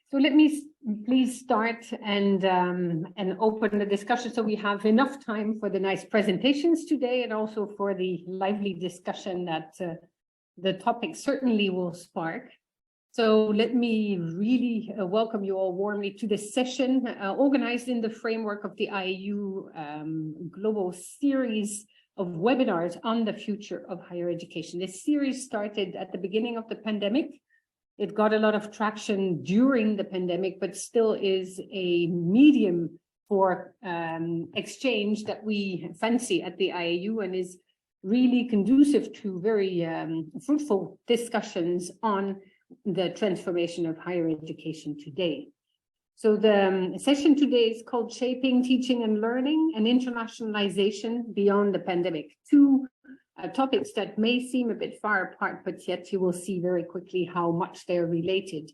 So let me please start and open the discussion so we have enough time for the nice presentations today and also for the lively discussion that the topic certainly will spark. So let me really welcome you all warmly to this session organized in the framework of the IAU global series of webinars on the future of higher education. This series started at the beginning of the pandemic. It got a lot of traction during the pandemic, but still is a medium for exchange that we fancy at the IAU and is really conducive to very fruitful discussions on the transformation of higher education today. So the session today is called Shaping Teaching and Learning and Internationalization Beyond the Pandemic. Two topics that may seem a bit far apart, but yet you will see very quickly how much they're related.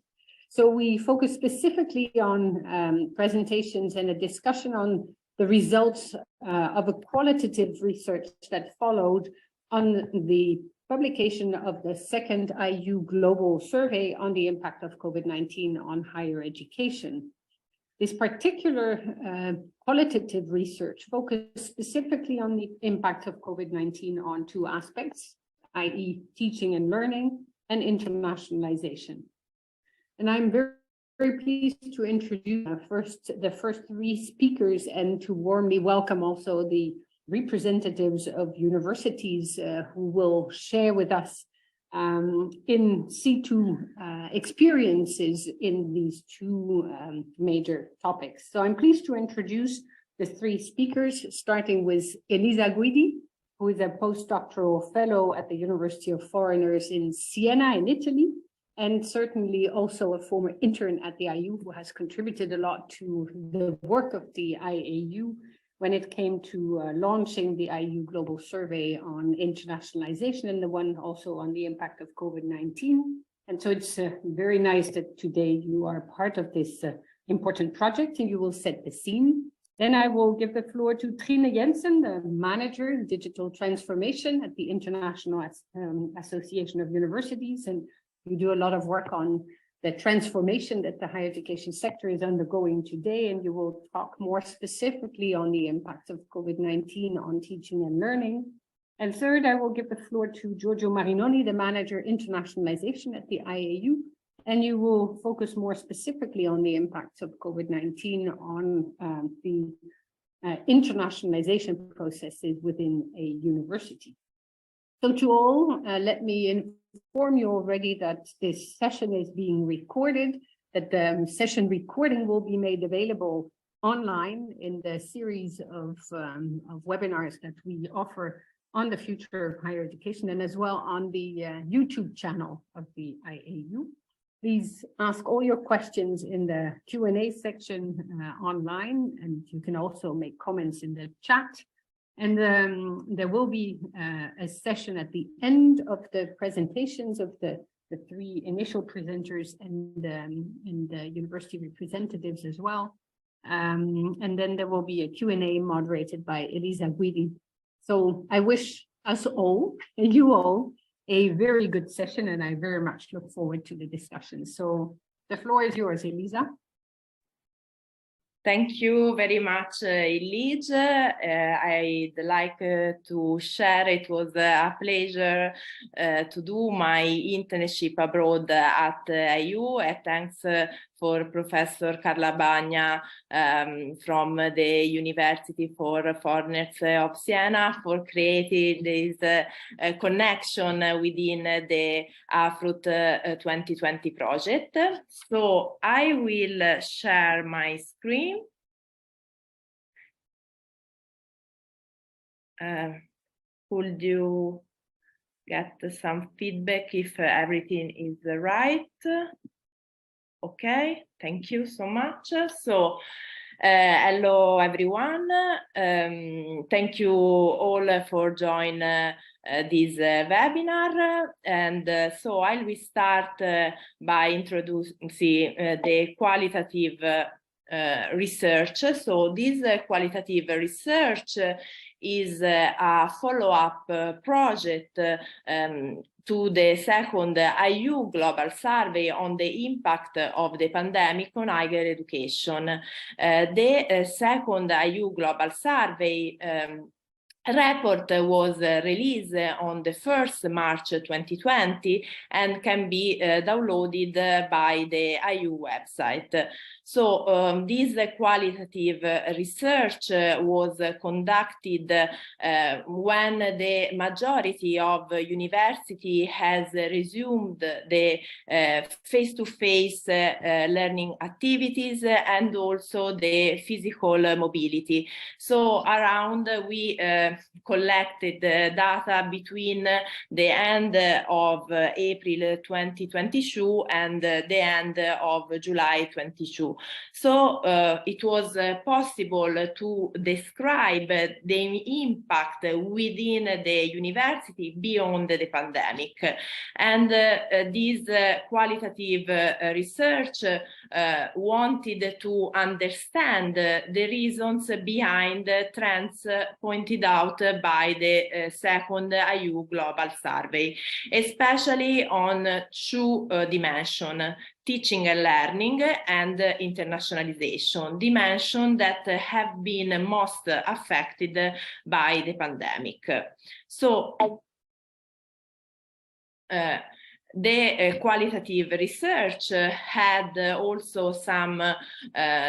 So we focus specifically on presentations and a discussion on the results of a qualitative research that followed on the publication of the second IAU Global Survey on the impact of COVID-19 on higher education. This particular qualitative research focused specifically on the impact of COVID-19 on two aspects, i.e. teaching and learning and internationalization. And I'm very, very pleased to introduce the first three speakers and to warmly welcome also the representatives of universities who will share with us in situ experiences in these two major topics. So I'm pleased to introduce the three speakers, starting with Elisa Guidi, who is a postdoctoral fellow at the University of Foreigners in Siena in Italy, and certainly also a former intern at the IAU who has contributed a lot to the work of the IAU when it came to launching the IAU Global Survey on internationalization and the one also on the impact of COVID-19. And so it's very nice that today you are part of this important project and you will set the scene. Then I will give the floor to Trine Jensen, the manager in digital transformation at the International Association of Universities. And you do a lot of work on the transformation that the higher education sector is undergoing today, and you will talk more specifically on the impact of COVID-19 on teaching and learning. And third, I will give the floor to Giorgio Marinoni, the manager internationalization at the IAU, and you will focus more specifically on the impacts of COVID-19 on the internationalization processes within a university. So to all, let me inform you already that this session is being recorded, that the session recording will be made available online in the series of webinars that we offer on the future of higher education and as well on the YouTube channel of the IAU. Please ask all your questions in the Q&A section online, and you can also make comments in the chat. And there will be a session at the end of the presentations of the three initial presenters and the university representatives as well. And then there will be a Q&A moderated by Elisa Guidi. So I wish us all, and you all, a very good session, and I very much look forward to the discussion. So the floor is yours, Elisa. Thank you very much, Hilligje. I'd like to share, it was a pleasure to do my internship abroad at IAU. Thanks for Professor Carla Bagna from the University for Foreigners of Siena for creating this connection within the AFRUT 2020 project. So I will share my screen. Could you get some feedback if everything is right? Okay, thank you so much. So, hello everyone. Thank you all for joining this webinar. And so I will start by introducing the qualitative research. So this qualitative research is a follow-up project to the second IAU Global Survey on the impact of the pandemic on higher education. The second IAU Global Survey report was released on the 1st March 2020 and can be downloaded by the IAU website. So this qualitative research was conducted when the majority of university has resumed the face-to-face learning activities and also the physical mobility. So around we collected data between the end of April 2022 and the end of July 22. So it was possible to describe the impact within the university beyond the pandemic. And this qualitative research wanted to understand the reasons behind trends pointed out by the second IAU Global Survey, especially on two dimensions: teaching and learning and internationalization, dimensions that have been most affected by the pandemic. So the qualitative research had also some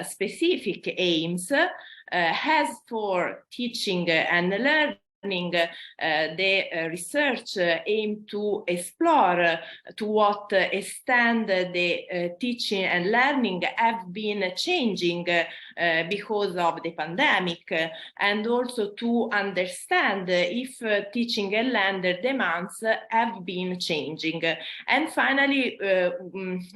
specific aims. As for teaching and learning, the research aimed to explore to what extent the teaching and learning have been changing because of the pandemic, and also to understand if teaching and learning demands have been changing. And finally,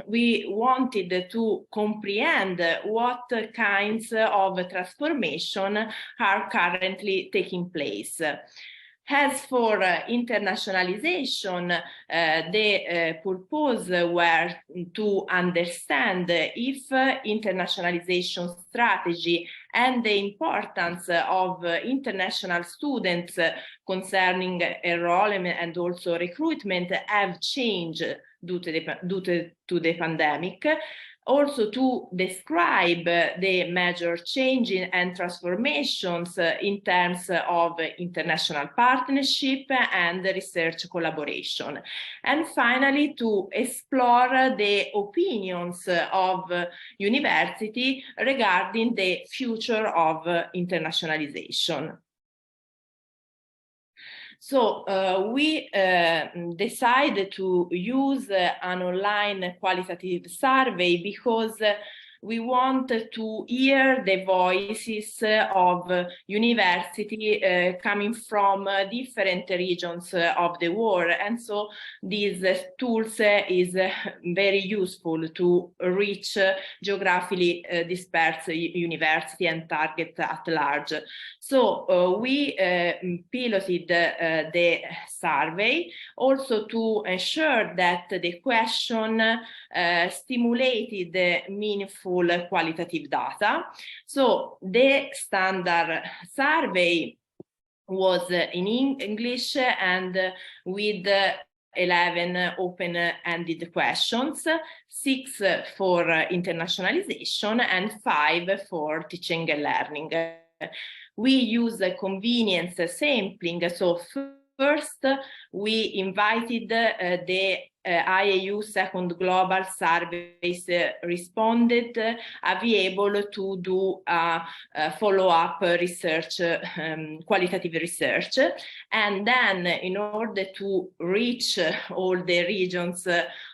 we wanted to comprehend what kinds of transformation are currently taking place. As for internationalization, the purpose were to understand if internationalization strategy and the importance of international students concerning enrollment and also recruitment have changed due to the pandemic. Also to describe the major changes and transformations in terms of international partnership and research collaboration. And finally, to explore the opinions of university regarding the future of internationalization. So we decided to use an online qualitative survey because we want to hear the voices of university coming from different regions of the world. And so these tools is very useful to reach geographically dispersed university and target at large. So we piloted the survey also to ensure that the question stimulated meaningful qualitative data. So the standard survey was in English and with 11 open-ended questions, 6 for internationalization and 5 for teaching and learning. We use convenience sampling. So first, we invited the IAU second global surveys responded be able to do follow-up research, qualitative research. And then in order to reach all the regions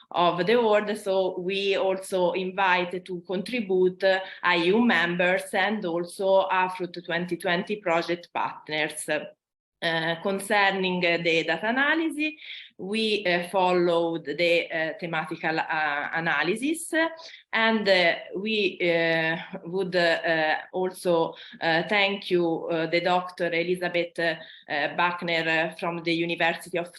of the world, so we also invite to contribute IAU members and also Afrut 2020 project partners. Concerning the data analysis, we followed the thematical analysis, and we would also thank you the Dr. Elizabeth Buckner from the University of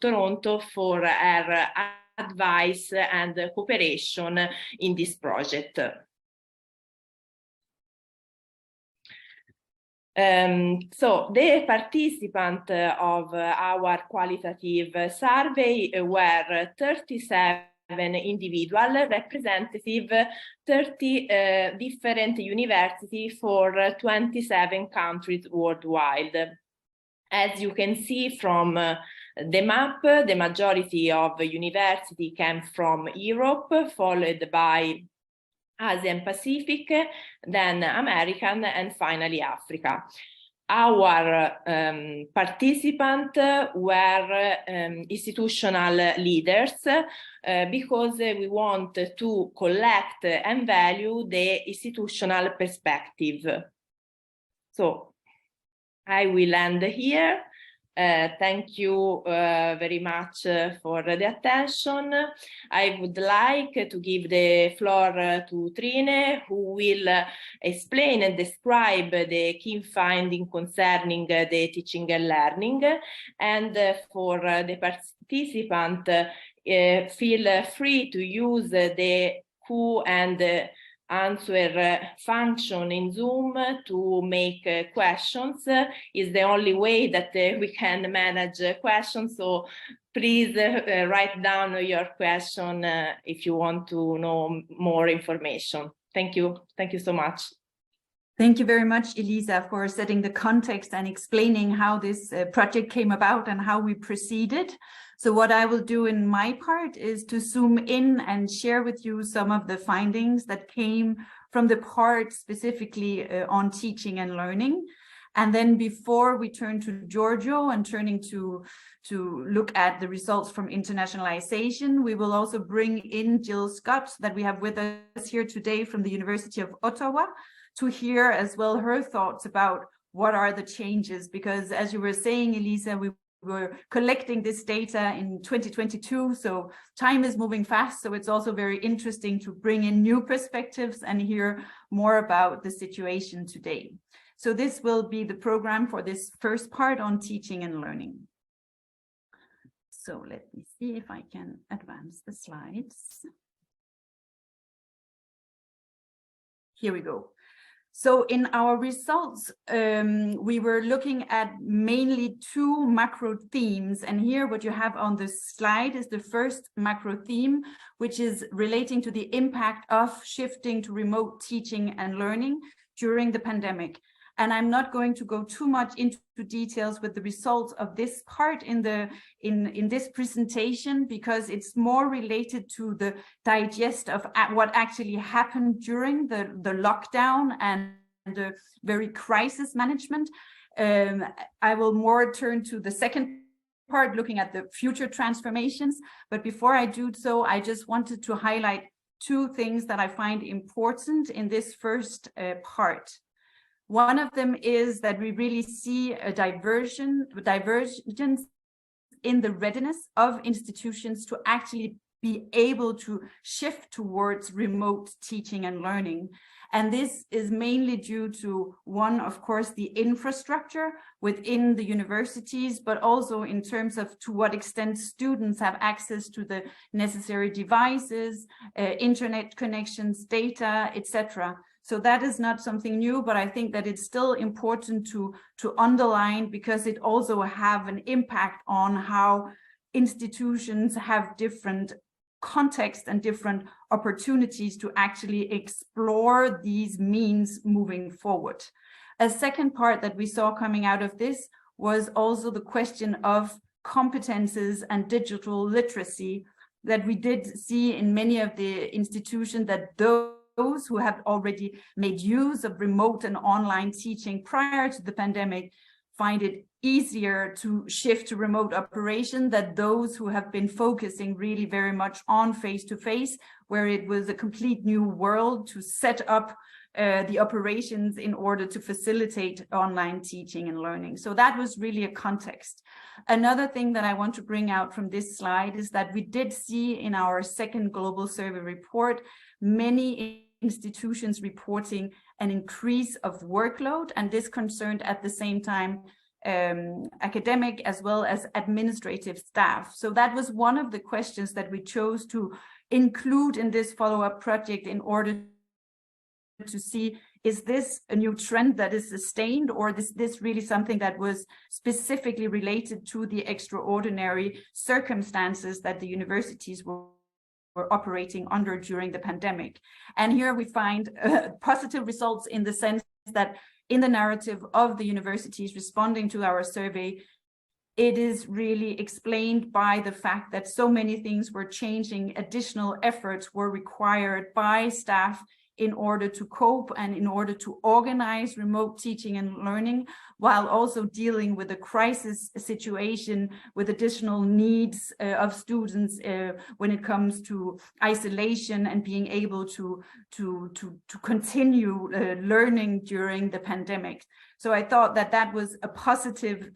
Toronto for her advice and cooperation in this project. So the participants of our qualitative survey were 37 individual representative 30 different universities for 27 countries worldwide. As you can see from the map, the majority of university came from Europe, followed by Asian Pacific, then American, and finally Africa. Our participants were institutional leaders because we want to collect and value the institutional perspective. So I will end here. Thank you very much for the attention. I would like to give the floor to Trine, who will explain and describe the key findings concerning the teaching and learning. And for the participant, feel free to use the Q and answer function in Zoom to make questions. Is the only way that we can manage questions. So please write down your question if you want to know more information. Thank you. Thank you so much. Thank you very much, Elisa, for setting the context and explaining how this project came about and how we proceeded. So what I will do in my part is to zoom in and share with you some of the findings that came from the part specifically on teaching and learning. And then before we turn to Giorgio and turning to look at the results from internationalization, we will also bring in Jill Scott that we have with us here today from the University of Ottawa to hear as well her thoughts about what are the changes, because as you were saying, Elisa, we were collecting this data in 2022, so time is moving fast. So it's also very interesting to bring in new perspectives and hear more about the situation today. So this will be the program for this first part on teaching and learning. So let me see if I can advance the slides. Here we go. So in our results, we were looking at mainly two macro themes. And here what you have on the slide is the first macro theme, which is relating to the impact of shifting to remote teaching and learning during the pandemic. And I'm not going to go too much into details with the results of this part in this presentation, because it's more related to the digest of what actually happened during the lockdown and the very crisis management. I will more turn to the second part, looking at the future transformations. But before I do so, I just wanted to highlight two things that I find important in this first part. One of them is that we really see a divergence in the readiness of institutions to actually be able to shift towards remote teaching and learning. And this is mainly due to, one, of course, the infrastructure within the universities, but also in terms of to what extent students have access to the necessary devices, internet connections, data, etc. So that is not something new, but I think that it's still important to underline, because it also have an impact on how institutions have different contexts and different opportunities to actually explore these means moving forward. A second part that we saw coming out of this was also the question of competences and digital literacy, that we did see in many of the institutions that those who have already made use of remote and online teaching prior to the pandemic find it easier to shift to remote operation than those who have been focusing really very much on face-to-face, where it was a complete new world to set up the operations in order to facilitate online teaching and learning. So that was really a context. Another thing that I want to bring out from this slide is that we did see in our second global survey report many institutions reporting an increase of workload, and this concerned at the same time academic as well as administrative staff. So that was one of the questions that we chose to include in this follow-up project in order to see is this a new trend that is sustained, or is this really something that was specifically related to the extraordinary circumstances that the universities were operating under during the pandemic? And here we find positive results in the sense that in the narrative of the universities responding to our survey, it is really explained by the fact that so many things were changing. Additional efforts were required by staff in order to cope and in order to organize remote teaching and learning, while also dealing with a crisis situation with additional needs of students when it comes to isolation and being able to continue learning during the pandemic. So I thought that that was a positive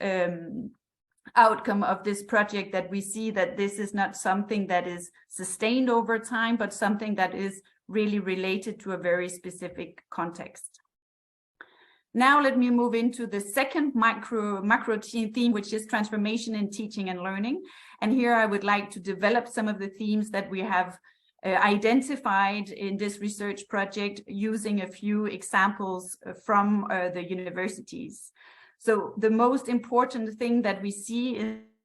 outcome of this project, that we see that this is not something that is sustained over time, but something that is really related to a very specific context. Now let me move into the second macro theme, which is transformation in teaching and learning. And here I would like to develop some of the themes that we have identified in this research project using a few examples from the universities. So the most important thing that we see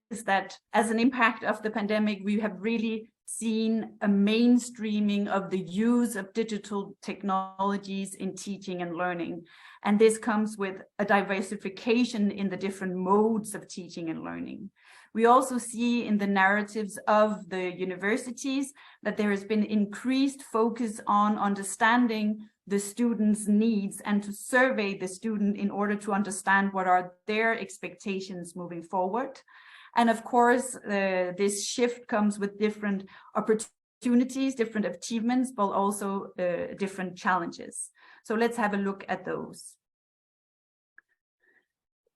is that as an impact of the pandemic, we have really seen a mainstreaming of the use of digital technologies in teaching and learning. And this comes with a diversification in the different modes of teaching and learning. We also see in the narratives of the universities that there has been increased focus on understanding the students' needs and to survey the student in order to understand what are their expectations moving forward. And of course, this shift comes with different opportunities, different achievements, but also different challenges. So let's have a look at those.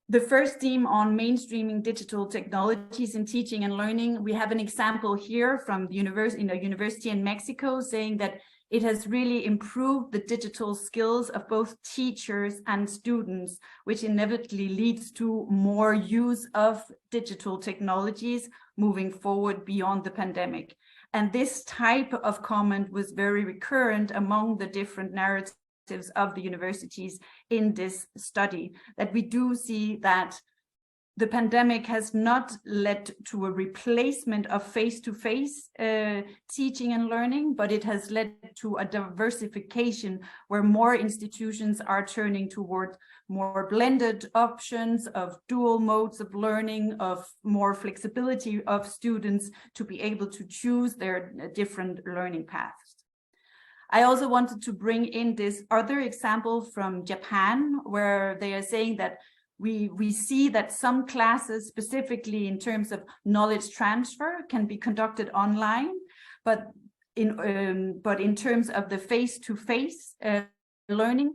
The first theme on mainstreaming digital technologies in teaching and learning, we have an example here from the university in Mexico saying that it has really improved the digital skills of both teachers and students, which inevitably leads to more use of digital technologies moving forward beyond the pandemic. And this type of comment was very recurrent among the different narratives of the universities in this study, that we do see that the pandemic has not led to a replacement of face-to-face teaching and learning, but it has led to a diversification where more institutions are turning toward more blended options of dual modes of learning, of more flexibility of students to be able to choose their different learning paths. I also wanted to bring in this other example from Japan, where they are saying that we see that some classes, specifically in terms of knowledge transfer, can be conducted online, but in terms of the face-to-face learning,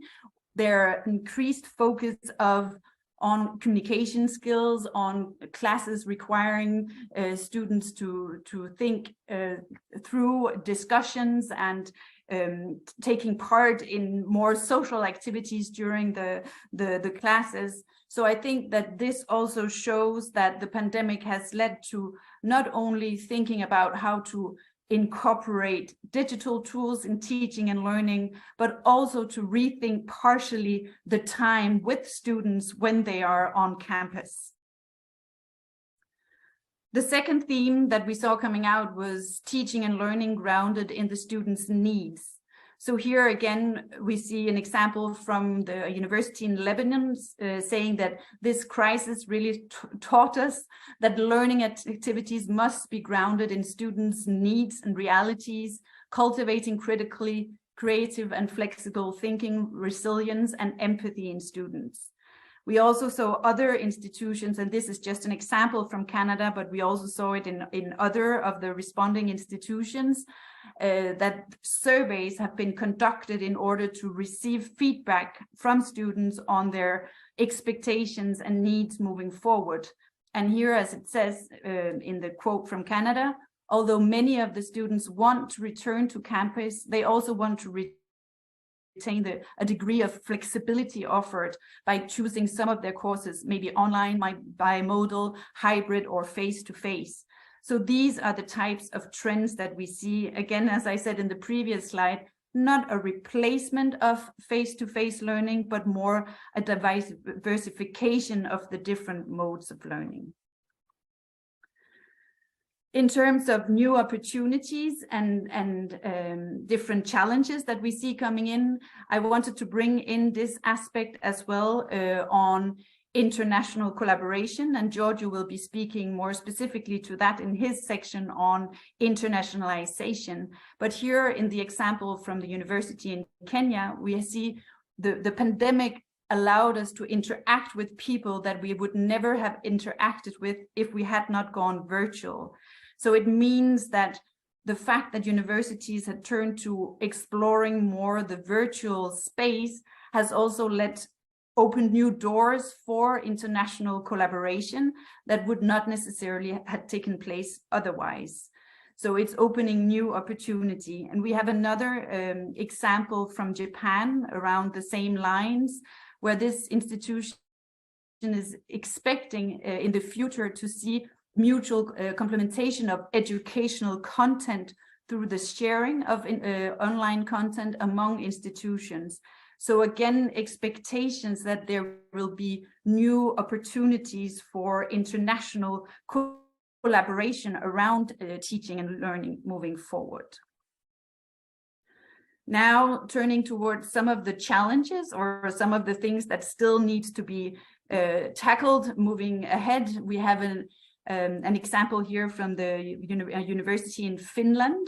there increased focus on communication skills, on classes requiring students to think through discussions and taking part in more social activities during the classes. So I think that this also shows that the pandemic has led to not only thinking about how to incorporate digital tools in teaching and learning, but also to rethink partially the time with students when they are on campus. The second theme that we saw coming out was teaching and learning grounded in the students' needs. So here again, we see an example from the university in Lebanon saying that this crisis really taught us that learning activities must be grounded in students' needs and realities, cultivating critically creative and flexible thinking, resilience, and empathy in students. We also saw other institutions, and this is just an example from Canada, but we also saw it in other of the responding institutions, that surveys have been conducted in order to receive feedback from students on their expectations and needs moving forward. And here, as it says in the quote from Canada, although many of the students want to return to campus, they also want to retain a degree of flexibility offered by choosing some of their courses, maybe online, bimodal, hybrid, or face-to-face. So these are the types of trends that we see. Again, as I said in the previous slide, not a replacement of face-to-face learning, but more a diversification of the different modes of learning. In terms of new opportunities and different challenges that we see coming in, I wanted to bring in this aspect as well on international collaboration, and Giorgio will be speaking more specifically to that in his section on internationalization. But here in the example from the university in Kenya, we see the pandemic allowed us to interact with people that we would never have interacted with if we had not gone virtual. So it means that the fact that universities had turned to exploring more the virtual space has also opened new doors for international collaboration that would not necessarily have taken place otherwise. So it's opening new opportunity. And we have another example from Japan around the same lines, where this institution is expecting in the future to see mutual complementation of educational content through the sharing of online content among institutions. So again, expectations that there will be new opportunities for international collaboration around teaching and learning moving forward. Now, turning towards some of the challenges or some of the things that still needs to be tackled moving ahead, we have an example here from the university in Finland,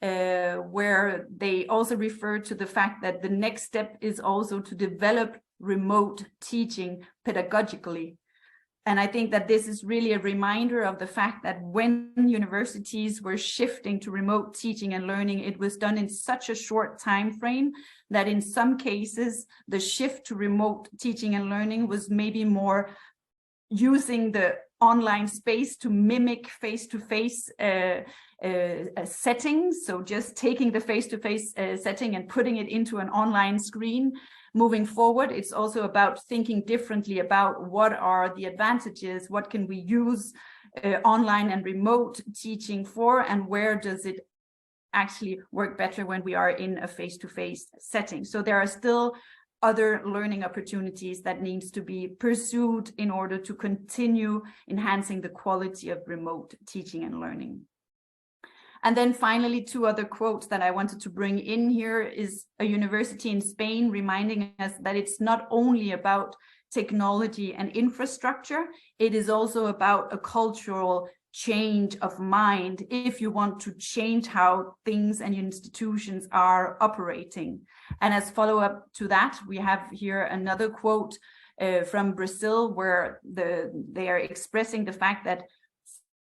where they also refer to the fact that the next step is also to develop remote teaching pedagogically. And I think that this is really a reminder of the fact that when universities were shifting to remote teaching and learning, it was done in such a short time frame that in some cases, the shift to remote teaching and learning was maybe more using the online space to mimic face-to-face settings. So just taking the face-to-face setting and putting it into an online screen. Moving forward, it's also about thinking differently about what are the advantages, what can we use online and remote teaching for, and where does it actually work better when we are in a face-to-face setting. So there are still other learning opportunities that needs to be pursued in order to continue enhancing the quality of remote teaching and learning. And then finally, two other quotes that I wanted to bring in here is a university in Spain reminding us that it's not only about technology and infrastructure, it is also about a cultural change of mind if you want to change how things and institutions are operating. And as follow-up to that, we have here another quote from Brazil, where they are expressing the fact that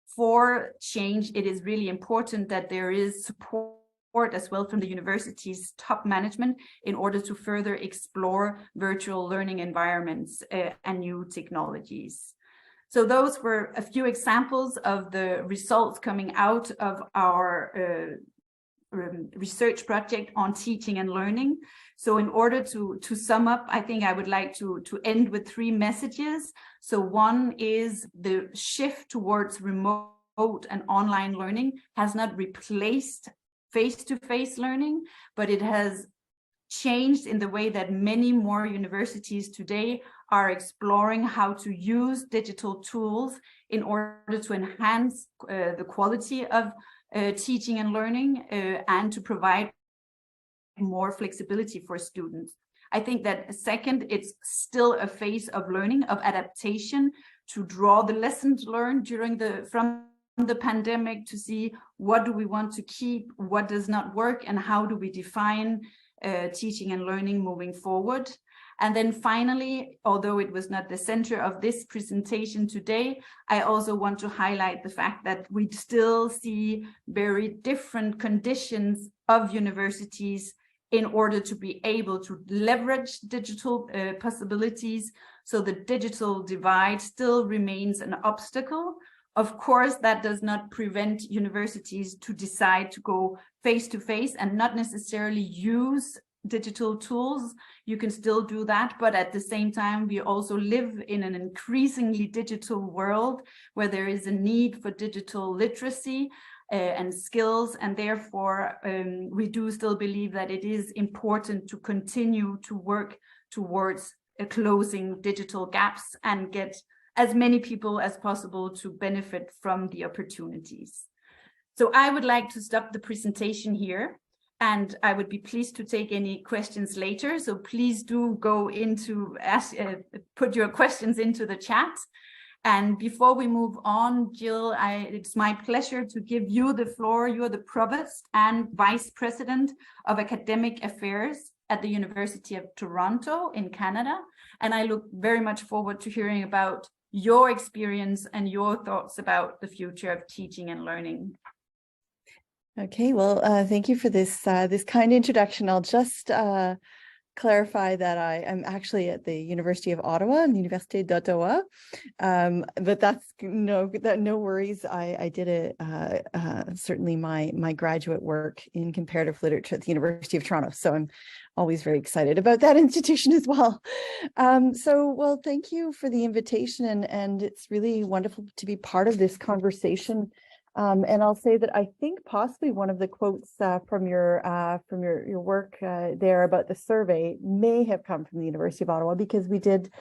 for change, it is really important that there is support as well from the university's top management in order to further explore virtual learning environments and new technologies. So those were a few examples of the results coming out of our research project on teaching and learning. So in order to sum up, I think I would like to end with three messages. So one is the shift towards remote and online learning has not replaced face-to-face learning, but it has changed in the way that many more universities today are exploring how to use digital tools in order to enhance the quality of teaching and learning and to provide more flexibility for students. I think that second, it's still a phase of learning, of adaptation, to draw the lessons learned from the pandemic, to see what do we want to keep, what does not work, and how do we define teaching and learning moving forward. And then finally, although it was not the center of this presentation today, I also want to highlight the fact that we still see very different conditions of universities in order to be able to leverage digital possibilities. So the digital divide still remains an obstacle. Of course, that does not prevent universities to decide to go face-to-face and not necessarily use digital tools. You can still do that, but at the same time, we also live in an increasingly digital world where there is a need for digital literacy. and skills, and therefore we do still believe that it is important to continue to work towards closing digital gaps and get as many people as possible to benefit from the opportunities. So I would like to stop the presentation here, and I would be pleased to take any questions later. So please do go into put your questions into the chat. And before we move on, Jill, it's my pleasure to give you the floor. You're the Provost and Vice President of Academic Affairs at the University of Toronto in Canada. And I look very much forward to hearing about your experience and your thoughts about the future of teaching and learning. Okay, well, thank you for this this kind introduction. I'll just clarify that I'm actually at the University of Ottawa, Université d'Ottawa, but that's no worries. I did certainly my graduate work in comparative literature at the University of Toronto, so I'm always very excited about that institution as well. Well, thank you for the invitation, and it's really wonderful to be part of this conversation. And I'll say that I think possibly one of the quotes from your work there about the survey may have come from the University of Ottawa, because we did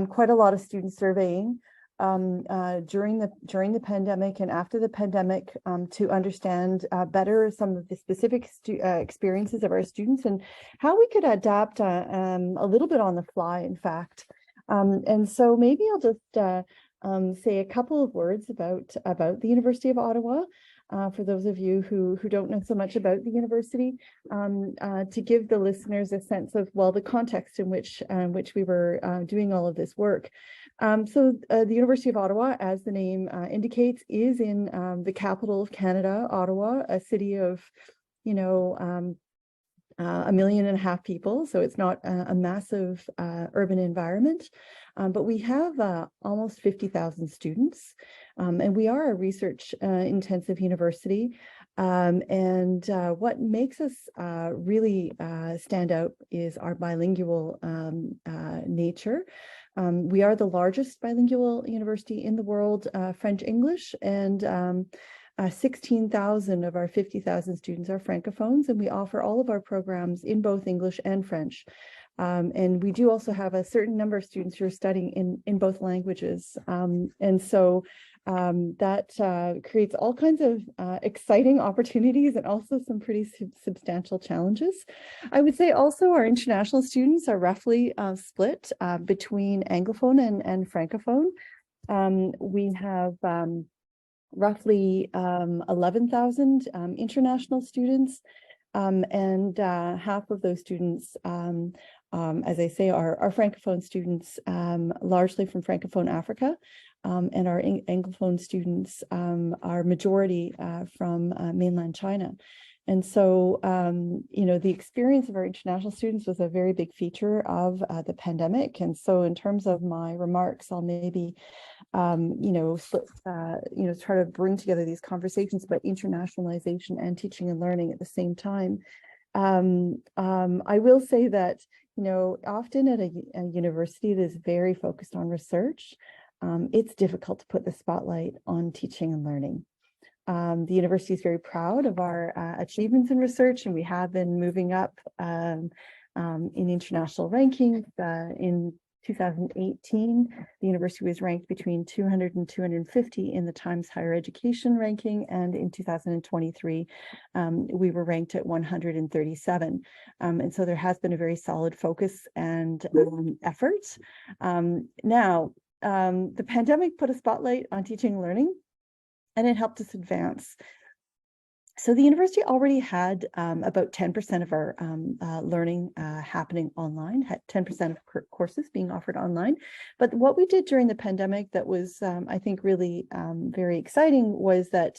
quite a lot of student surveying during the pandemic and after the pandemic to understand better some of the specific experiences of our students and how we could adapt a little bit on the fly, in fact. And so maybe I'll just say a couple of words about the University of Ottawa, for those of you who don't know so much about the university, to give the listeners a sense of, well, the context in which we were doing all of this work. So the University of Ottawa, as the name indicates, is in the capital of Canada, Ottawa, a city of, 1.5 million people. So it's not a massive urban environment. But we have almost 50,000 students, and we are a research intensive university. And what makes us really stand out is our bilingual nature. We are the largest bilingual university in the world, French-English, and 16,000 of our 50,000 students are Francophones, and we offer all of our programs in both English and French. And we do also have a certain number of students who are studying in both languages. And so that creates all kinds of exciting opportunities and also some pretty substantial challenges. I would say also our international students are roughly split between Anglophone and Francophone. We have roughly 11,000 international students, and half of those students, as I say, are Francophone students, largely from Francophone Africa, and our Anglophone students are majority from mainland China. And so, the experience of our international students was a very big feature of the pandemic. And so in terms of my remarks, I'll maybe, try to bring together these conversations about internationalization and teaching and learning at the same time. I will say that, often at a university that is very focused on research, it's difficult to put the spotlight on teaching and learning. The university is very proud of our achievements in research, and we have been moving up in international rankings. In 2018, the university was ranked between 200 and 250 in the Times Higher Education ranking, and in 2023, we were ranked at 137. And so there has been a very solid focus and effort. Now, the pandemic put a spotlight on teaching and learning, and it helped us advance. So the university already had about 10% of our learning happening online, had 10% of courses being offered online. But what we did during the pandemic that was, I think, really very exciting was that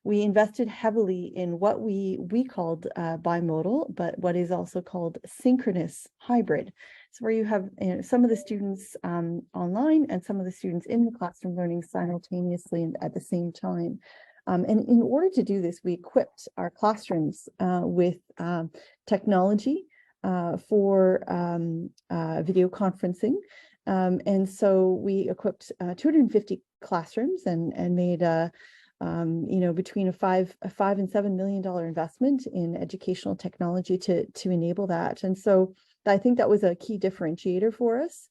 we invested heavily in what we called bimodal, but what is also called synchronous hybrid. So where you have some of the students online and some of the students in the classroom learning simultaneously and at the same time. And in order to do this, we equipped our classrooms with technology for video conferencing. And so we equipped 250 classrooms and made between a $5 and $7 million investment in educational technology to enable that. And so I think that was a key differentiator for us.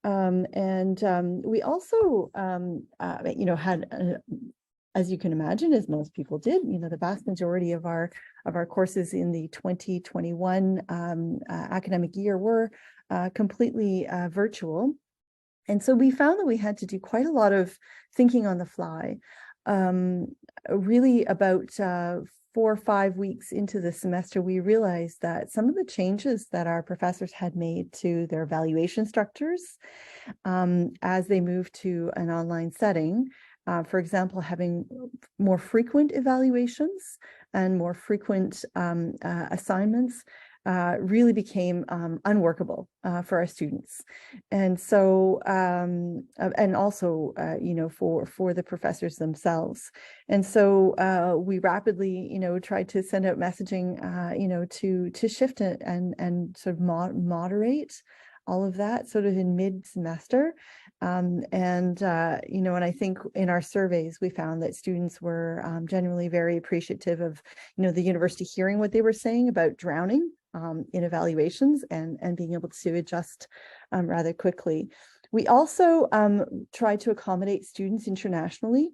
We also, had, as you can imagine, as most people did, the vast majority of our courses in the 2021 academic year were completely virtual. And so we found that we had to do quite a lot of thinking on the fly. Really about 4 or 5 weeks into the semester, we realized that some of the changes that our professors had made to their evaluation structures as they moved to an online setting, for example, having more frequent evaluations and more frequent assignments, really became unworkable for our students. And so, and also, for the professors themselves. And so we rapidly, tried to send out messaging, to shift it and sort of moderate all of that sort of in mid-semester. And I think in our surveys, we found that students were generally very appreciative of, the university hearing what they were saying about drowning in evaluations and being able to adjust rather quickly. We also tried to accommodate students internationally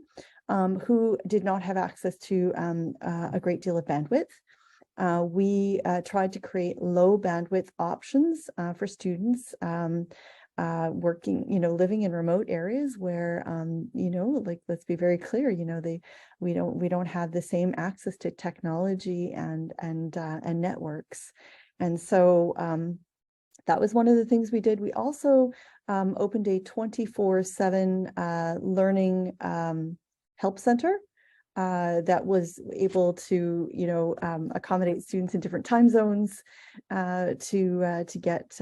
who did not have access to a great deal of bandwidth. We tried to create low bandwidth options for students working, living in remote areas where, like, let's be very clear, we don't have the same access to technology and networks. And so that was one of the things we did. We also opened a 24/7 learning help center that was able to, accommodate students in different time zones to get,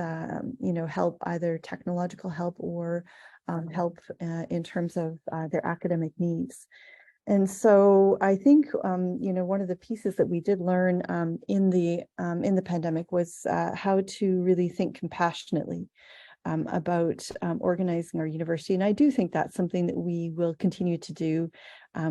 help, either technological help or help in terms of their academic needs. And so I think, one of the pieces that we did learn in the pandemic was how to really think compassionately about organizing our university. And I do think that's something that we will continue to do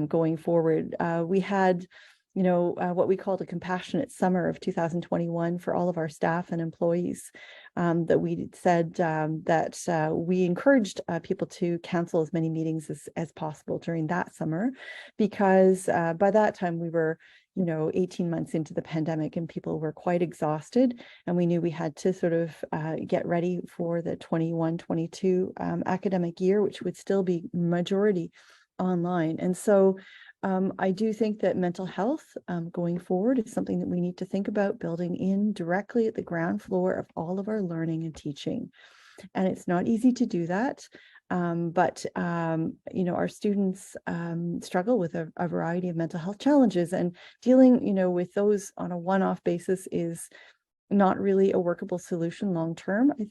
going forward. We had, what we called a compassionate summer of 2021 for all of our staff and employees, that we said that we encouraged people to cancel as many meetings as possible during that summer, because by that time we were 18 months into the pandemic and people were quite exhausted, and we knew we had to sort of get ready for the 21-22 academic year, which would still be majority online. And so I do think that mental health going forward is something that we need to think about building in directly at the ground floor of all of our learning and teaching. And it's not easy to do that. But our students struggle with a variety of mental health challenges, and dealing, with those on a one-off basis is not really a workable solution long term. I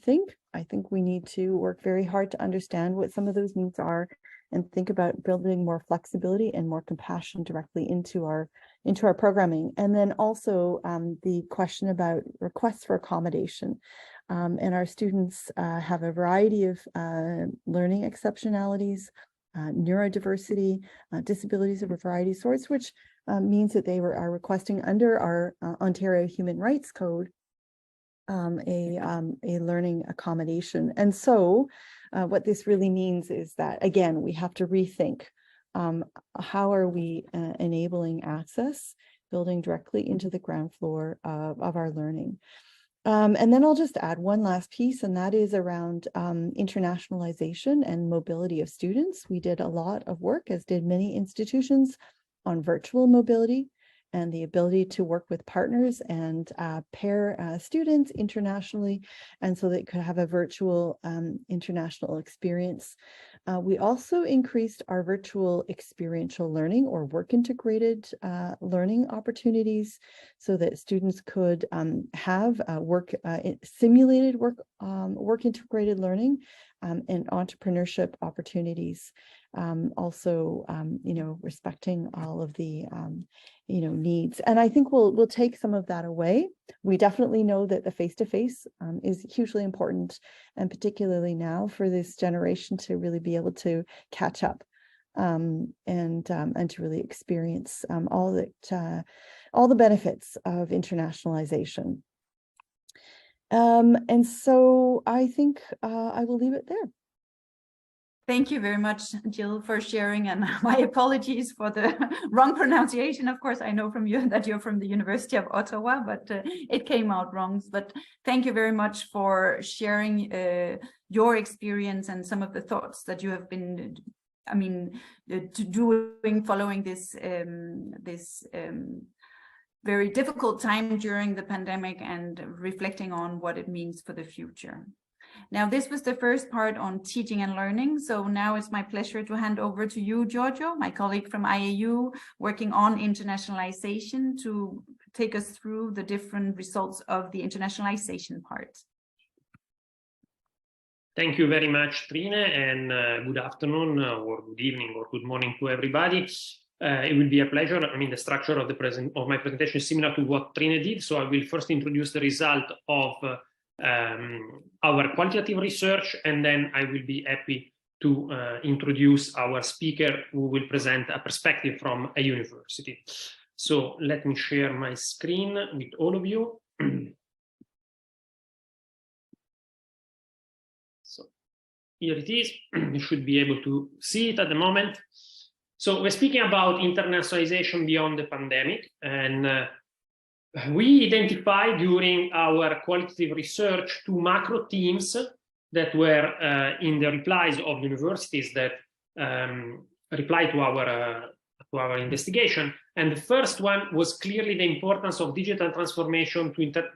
think we need to work very hard to understand what some of those needs are and think about building more flexibility and more compassion directly into our programming. And then also the question about requests for accommodation. And our students have a variety of learning exceptionalities, neurodiversity, disabilities of a variety of sorts, which means that they are requesting under our Ontario Human Rights Code a learning accommodation. And so what this really means is that, again, we have to rethink how are we enabling access, building directly into the ground floor of our learning. And then I'll just add one last piece, and that is around internationalization and mobility of students. We did a lot of work, as did many institutions, on virtual mobility and the ability to work with partners and pair students internationally, and so they could have a virtual international experience. We also increased our virtual experiential learning or work integrated learning opportunities, so that students could have simulated work integrated learning and entrepreneurship opportunities. Also, respecting all of the needs. And I think we'll take some of that away. We definitely know that the face-to-face is hugely important, and particularly now for this generation to really be able to catch up and to really experience all the benefits of internationalization. And so I think I will leave it there. Thank you very much, Jill, for sharing, and my apologies for the wrong pronunciation. Of course, I know from you that you're from the University of Ottawa, but it came out wrong. But thank you very much for sharing your experience and some of the thoughts that you have been, following this very difficult time during the pandemic and reflecting on what it means for the future. Now, this was the first part on teaching and learning. So now it's my pleasure to hand over to you, Giorgio, my colleague from IAU, working on internationalization, to take us through the different results of the internationalization part. Thank you very much, Trine, and good afternoon or good evening or good morning to everybody. It will be a pleasure. I mean, the structure of my presentation is similar to what Trine did. So I will first introduce the result of our qualitative research, and then I will be happy to introduce our speaker who will present a perspective from a university. So let me share my screen with all of you. So here it is. You should be able to see it at the moment. So we're speaking about internationalization beyond the pandemic, and we identified during our qualitative research 2 macro themes that were in the replies of universities that replied to our investigation. And the first one was clearly the importance of digital transformation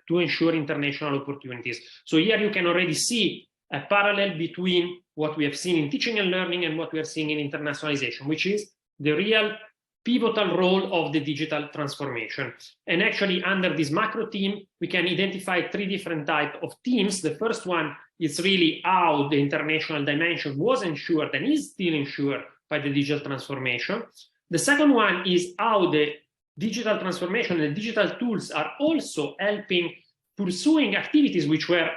to ensure international opportunities. So here you can already see a parallel between what we have seen in teaching and learning and what we are seeing in internationalization, which is the real pivotal role of the digital transformation. And actually, under this macro theme, we can identify 3 different types of themes. The first one is really how the international dimension was ensured and is still ensured by the digital transformation. The second one is how the digital transformation and the digital tools are also helping pursuing activities which were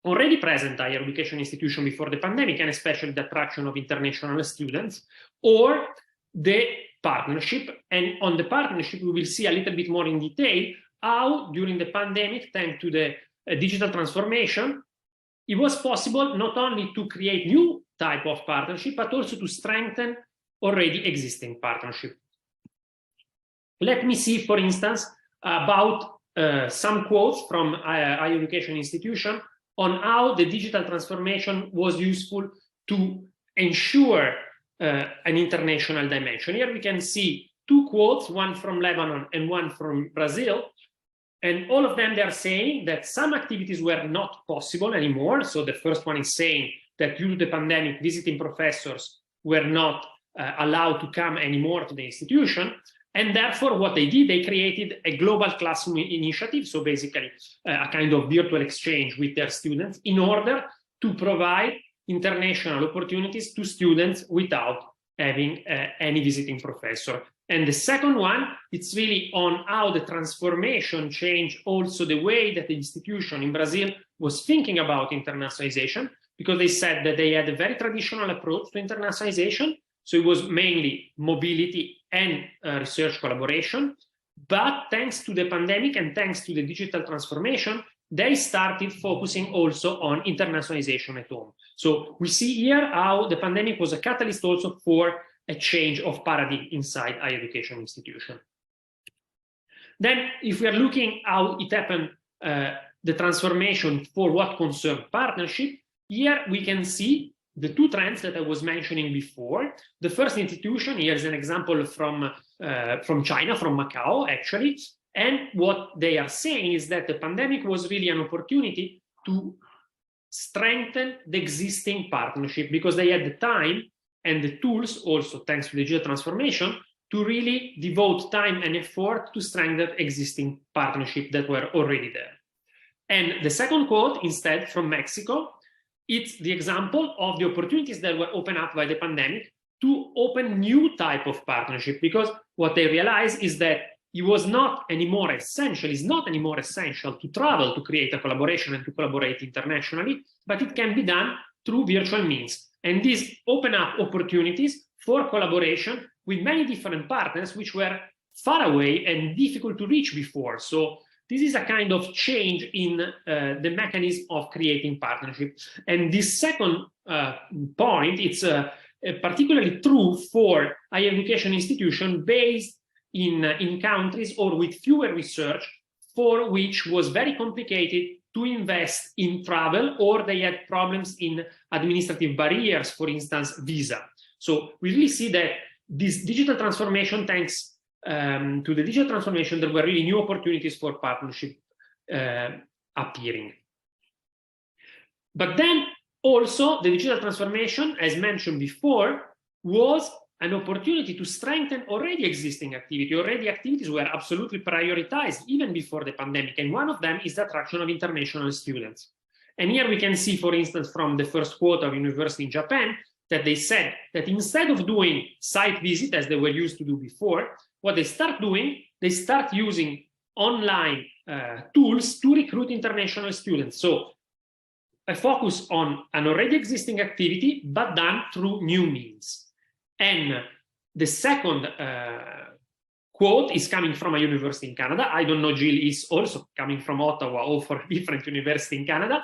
already present at higher education institution before the pandemic, and especially the attraction of international students, or the partnership. And on the partnership, we will see a little bit more in detail how during the pandemic, thanks to the digital transformation, it was possible not only to create new type of partnership, but also to strengthen already existing partnership. Let me see, for instance, about some quotes from higher education institution on how the digital transformation was useful to ensure an international dimension. Here we can see 2 quotes, one from Lebanon and one from Brazil. And all of them, they are saying that some activities were not possible anymore. So the first one is saying that due to the pandemic, visiting professors were not allowed to come anymore to the institution. And therefore, what they did, they created a global classroom initiative. So basically a kind of virtual exchange with their students in order to provide international opportunities to students without having any visiting professor. And the second one, it's really on how the transformation changed also the way that the institution in Brazil was thinking about internationalization, because they said that they had a very traditional approach to internationalization. So it was mainly mobility and research collaboration. But thanks to the pandemic and thanks to the digital transformation, they started focusing also on internationalization at home. So we see here how the pandemic was a catalyst also for a change of paradigm inside higher education institution. Then if we are looking how it happened, the transformation for what concerned partnership, here we can see the 2 trends that I was mentioning before. The first institution, here is an example from China, from Macau, actually. And what they are saying is that the pandemic was really an opportunity to strengthen the existing partnership, because they had the time and the tools, also thanks to digital transformation, to really devote time and effort to strengthen existing partnerships that were already there. And the second quote, instead, from Mexico, it's the example of the opportunities that were opened up by the pandemic to open new type of partnership, because what they realized is that it was not anymore essential, it's not anymore essential to travel to create a collaboration and to collaborate internationally, but it can be done through virtual means. And these open up opportunities for collaboration with many different partners which were far away and difficult to reach before. So this is a kind of change in the mechanism of creating partnership. And this second point, it's particularly true for higher education institutions based in countries or with fewer research, for which was very complicated to invest in travel, or they had problems in administrative barriers, for instance, visa. So we really see that this digital transformation, thanks to the digital transformation, there were really new opportunities for partnership appearing. But then also the digital transformation, as mentioned before, was an opportunity to strengthen already existing activity. Already activities were absolutely prioritized even before the pandemic. And one of them is the attraction of international students. And here we can see, for instance, from the first quote of university in Japan, that they said that instead of doing site visit as they were used to do before, what they start doing, they start using online tools to recruit international students. So a focus on an already existing activity, but done through new means. And the second quote is coming from a university in Canada. I don't know, Jill is also coming from Ottawa or for a different university in Canada.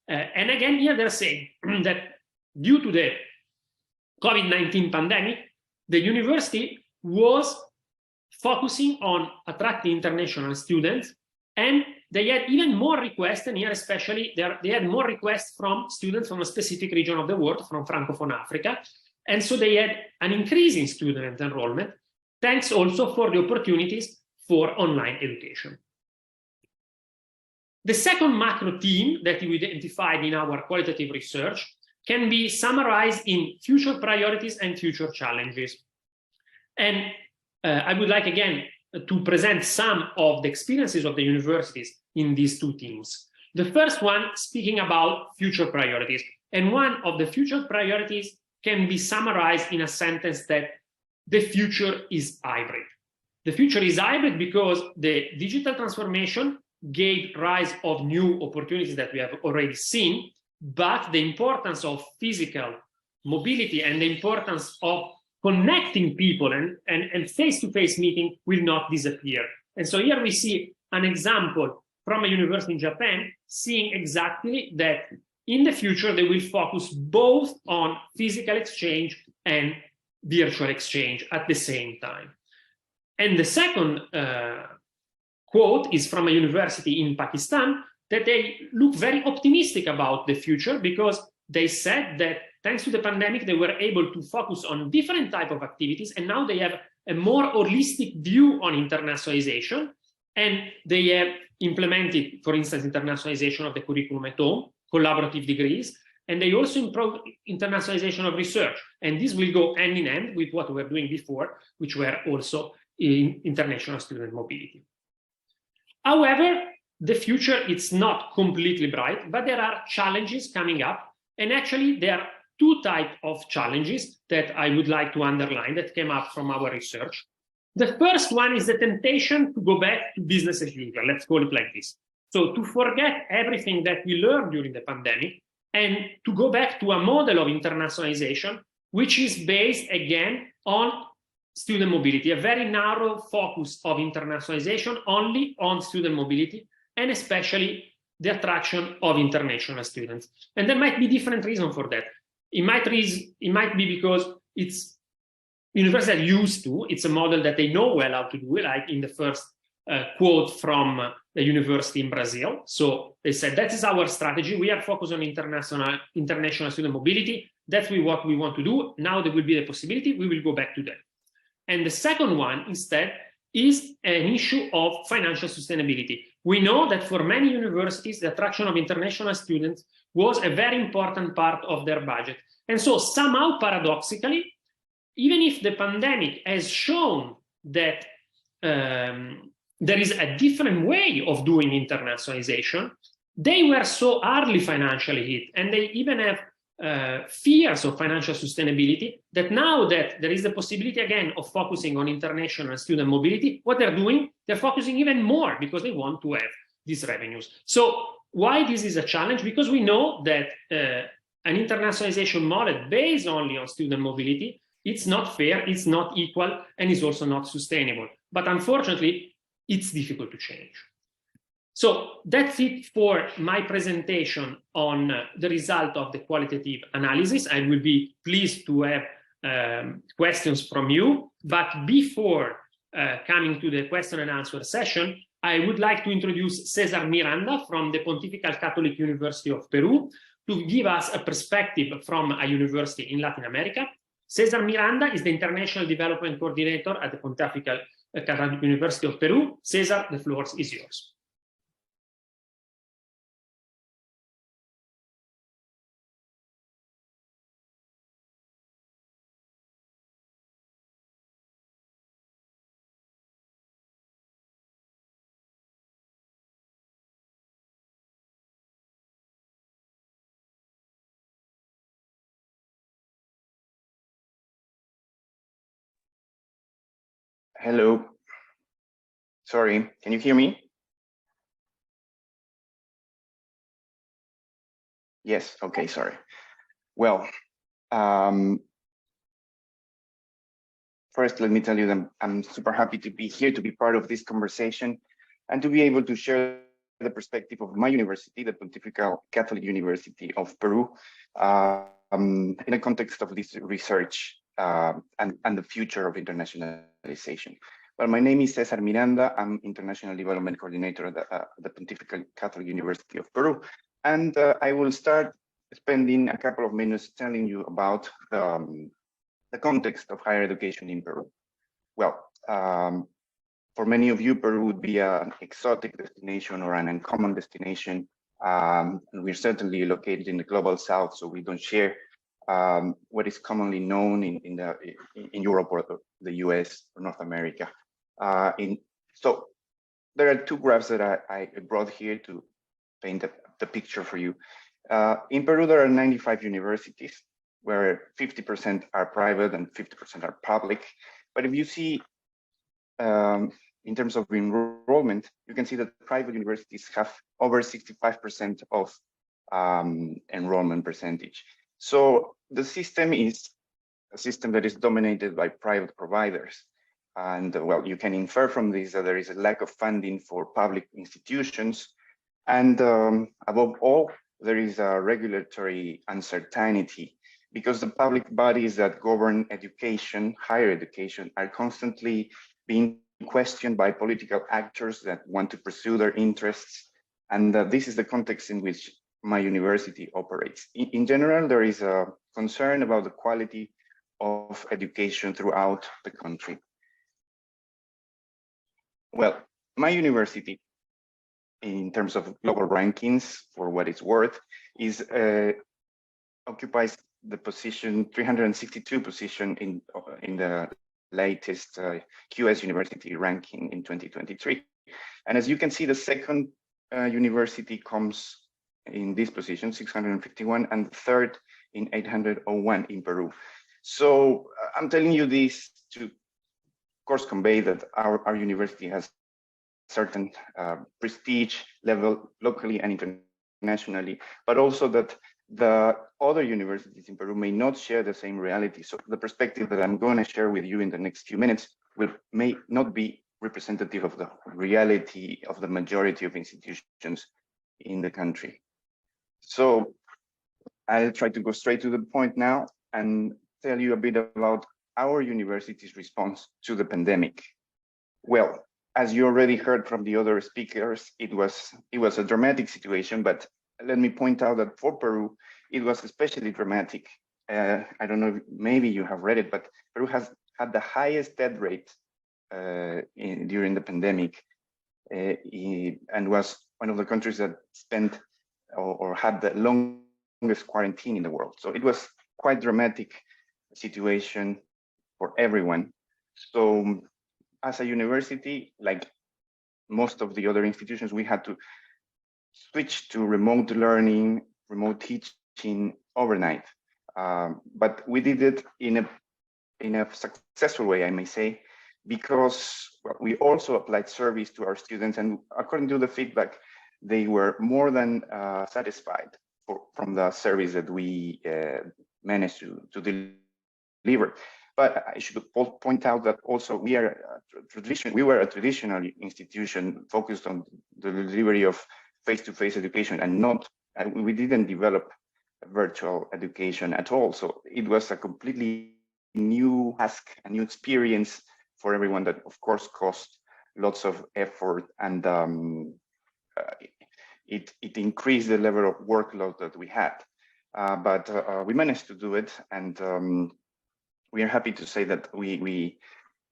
And again, here they're saying that due to the COVID-19 pandemic, the university was focusing on attracting international students, and they had even more requests, and here especially they had more requests from students from a specific region of the world, from Francophone Africa. And so they had an increase in student enrollment, thanks also for the opportunities for online education. The second macro theme that we identified in our qualitative research can be summarized in future priorities and future challenges. And I would like again to present some of the experiences of the universities in these two themes. The first one, speaking about future priorities. And one of the future priorities can be summarized in a sentence that the future is hybrid. The future is hybrid because the digital transformation gave rise of new opportunities that we have already seen, but the importance of physical mobility and the importance of connecting people and face-to-face meeting will not disappear. And so here we see an example from a university in Japan, seeing exactly that in the future, they will focus both on physical exchange and virtual exchange at the same time. And the second quote is from a university in Pakistan, that they look very optimistic about the future because they said that thanks to the pandemic, they were able to focus on different types of activities, and now they have a more holistic view on internationalization, and they have implemented, for instance, internationalization of the curriculum at home, collaborative degrees, and they also improve internationalization of research. And this will go hand in hand with what we were doing before, which were also in international student mobility. However, the future is not completely bright, but there are challenges coming up. And actually, there are two types of challenges that I would like to underline that came up from our research. The first one is the temptation to go back to business as usual. Let's call it like this. So to forget everything that we learned during the pandemic and to go back to a model of internationalization, which is based again on student mobility, a very narrow focus of internationalization only on student mobility, and especially the attraction of international students. And there might be different reasons for that. It might be because it's universities are used to, it's a model that they know well how to do, like in the first quote from the university in Brazil. So they said, that is our strategy. We are focused on international student mobility. That's what we want to do. Now there will be the possibility, we will go back to that. And the second one instead is an issue of financial sustainability. We know that for many universities, the attraction of international students was a very important part of their budget. And so somehow paradoxically, even if the pandemic has shown that there is a different way of doing internationalization, they were so hardly financially hit, and they even have fears of financial sustainability, that now that there is the possibility again of focusing on international student mobility, what they're doing, they're focusing even more because they want to have these revenues. So why this is a challenge? Because we know that an internationalization model based only on student mobility It's not fair, it's not equal, and it's also not sustainable. But unfortunately, it's difficult to change. So that's it for my presentation on the result of the qualitative analysis. I will be pleased to have questions from you. But before coming to the question and answer session, I would like to introduce Cesar Miranda from the Pontifical Catholic University of Peru to give us a perspective from a university in Latin America. Cesar Miranda is the International Development Coordinator at the Pontifical Catholic University of Peru. Cesar, the floor is yours. Hello. Sorry, can you hear me? Yes, okay, sorry. Well, first, let me tell you that I'm super happy to be here, to be part of this conversation, and to be able to share the perspective of my university, the Pontifical Catholic University of Peru, in the context of this research and the future of internationalization. Well, my name is Cesar Miranda. I'm International Development Coordinator at the Pontifical Catholic University of Peru. And I will start spending a couple of minutes telling you about the context of higher education in Peru. Well, for many of you, Peru would be an exotic destination or an uncommon destination. And we're certainly located in the global south, so we don't share what is commonly known in Europe or the US or North America. So there are two graphs that I brought here to paint the picture for you. In Peru, there are 95 universities, where 50% are private and 50% are public. But if you see, in terms of enrollment, you can see that private universities have over 65% of enrollment percentage. So the system is a system that is dominated by private providers. And well, you can infer from this that there is a lack of funding for public institutions. And above all, there is a regulatory uncertainty because the public bodies that govern education, higher education, are constantly being questioned by political actors that want to pursue their interests. And this is the context in which my university operates. In general, there is a concern about the quality of education throughout the country. Well, my university, in terms of global rankings, for what it's worth, occupies the position 362 position in the latest QS University ranking in 2023. And as you can see, the second university comes in this position, 651, and the third in 801 in Peru. So I'm telling you this to, of course, convey that our university has certain prestige level locally and internationally, but also that the other universities in Peru may not share the same reality. So the perspective that I'm going to share with you in the next few minutes may not be representative of the reality of the majority of institutions in the country. So I'll try to go straight to the point now and tell you a bit about our university's response to the pandemic. Well, as you already heard from the other speakers, it was a dramatic situation, but let me point out that for Peru, it was especially dramatic. I don't know, maybe you have read it, but Peru has had the highest death rate during the pandemic and was one of the countries that spent or had the longest quarantine in the world. So it was quite dramatic situation for everyone. So as a university, like most of the other institutions, we had to switch to remote learning, remote teaching overnight. But we did it in a successful way, I may say, because we also applied surveys to our students, and according to the feedback, they were more than satisfied from the service that we managed to deliver. But I should point out that also we were a traditional institution focused on the delivery of face-to-face education, and we didn't develop virtual education at all. So it was a completely new task, a new experience for everyone that of course cost lots of effort, and it increased the level of workload that we had. But we managed to do it, and we are happy to say that we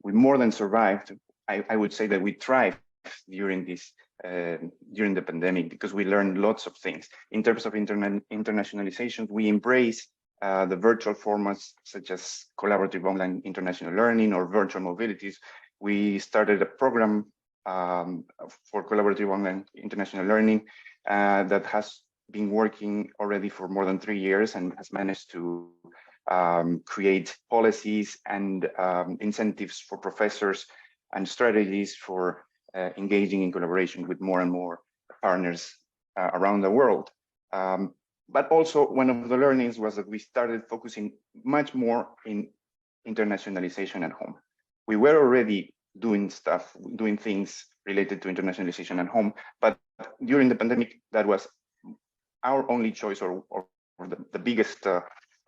more than survived. I would say that we thrived during the pandemic, because we learned lots of things. In terms of internationalization, we embrace the virtual formats such as collaborative online international learning or virtual mobilities. We started a program for collaborative online international learning that has been working already for more than 3 years and has managed to create policies and incentives for professors and strategies for engaging in collaboration with more and more partners around the world. But also one of the learnings was that we started focusing much more in internationalization at home. We were already doing things related to internationalization at home, but during the pandemic, that was our only choice, or the biggest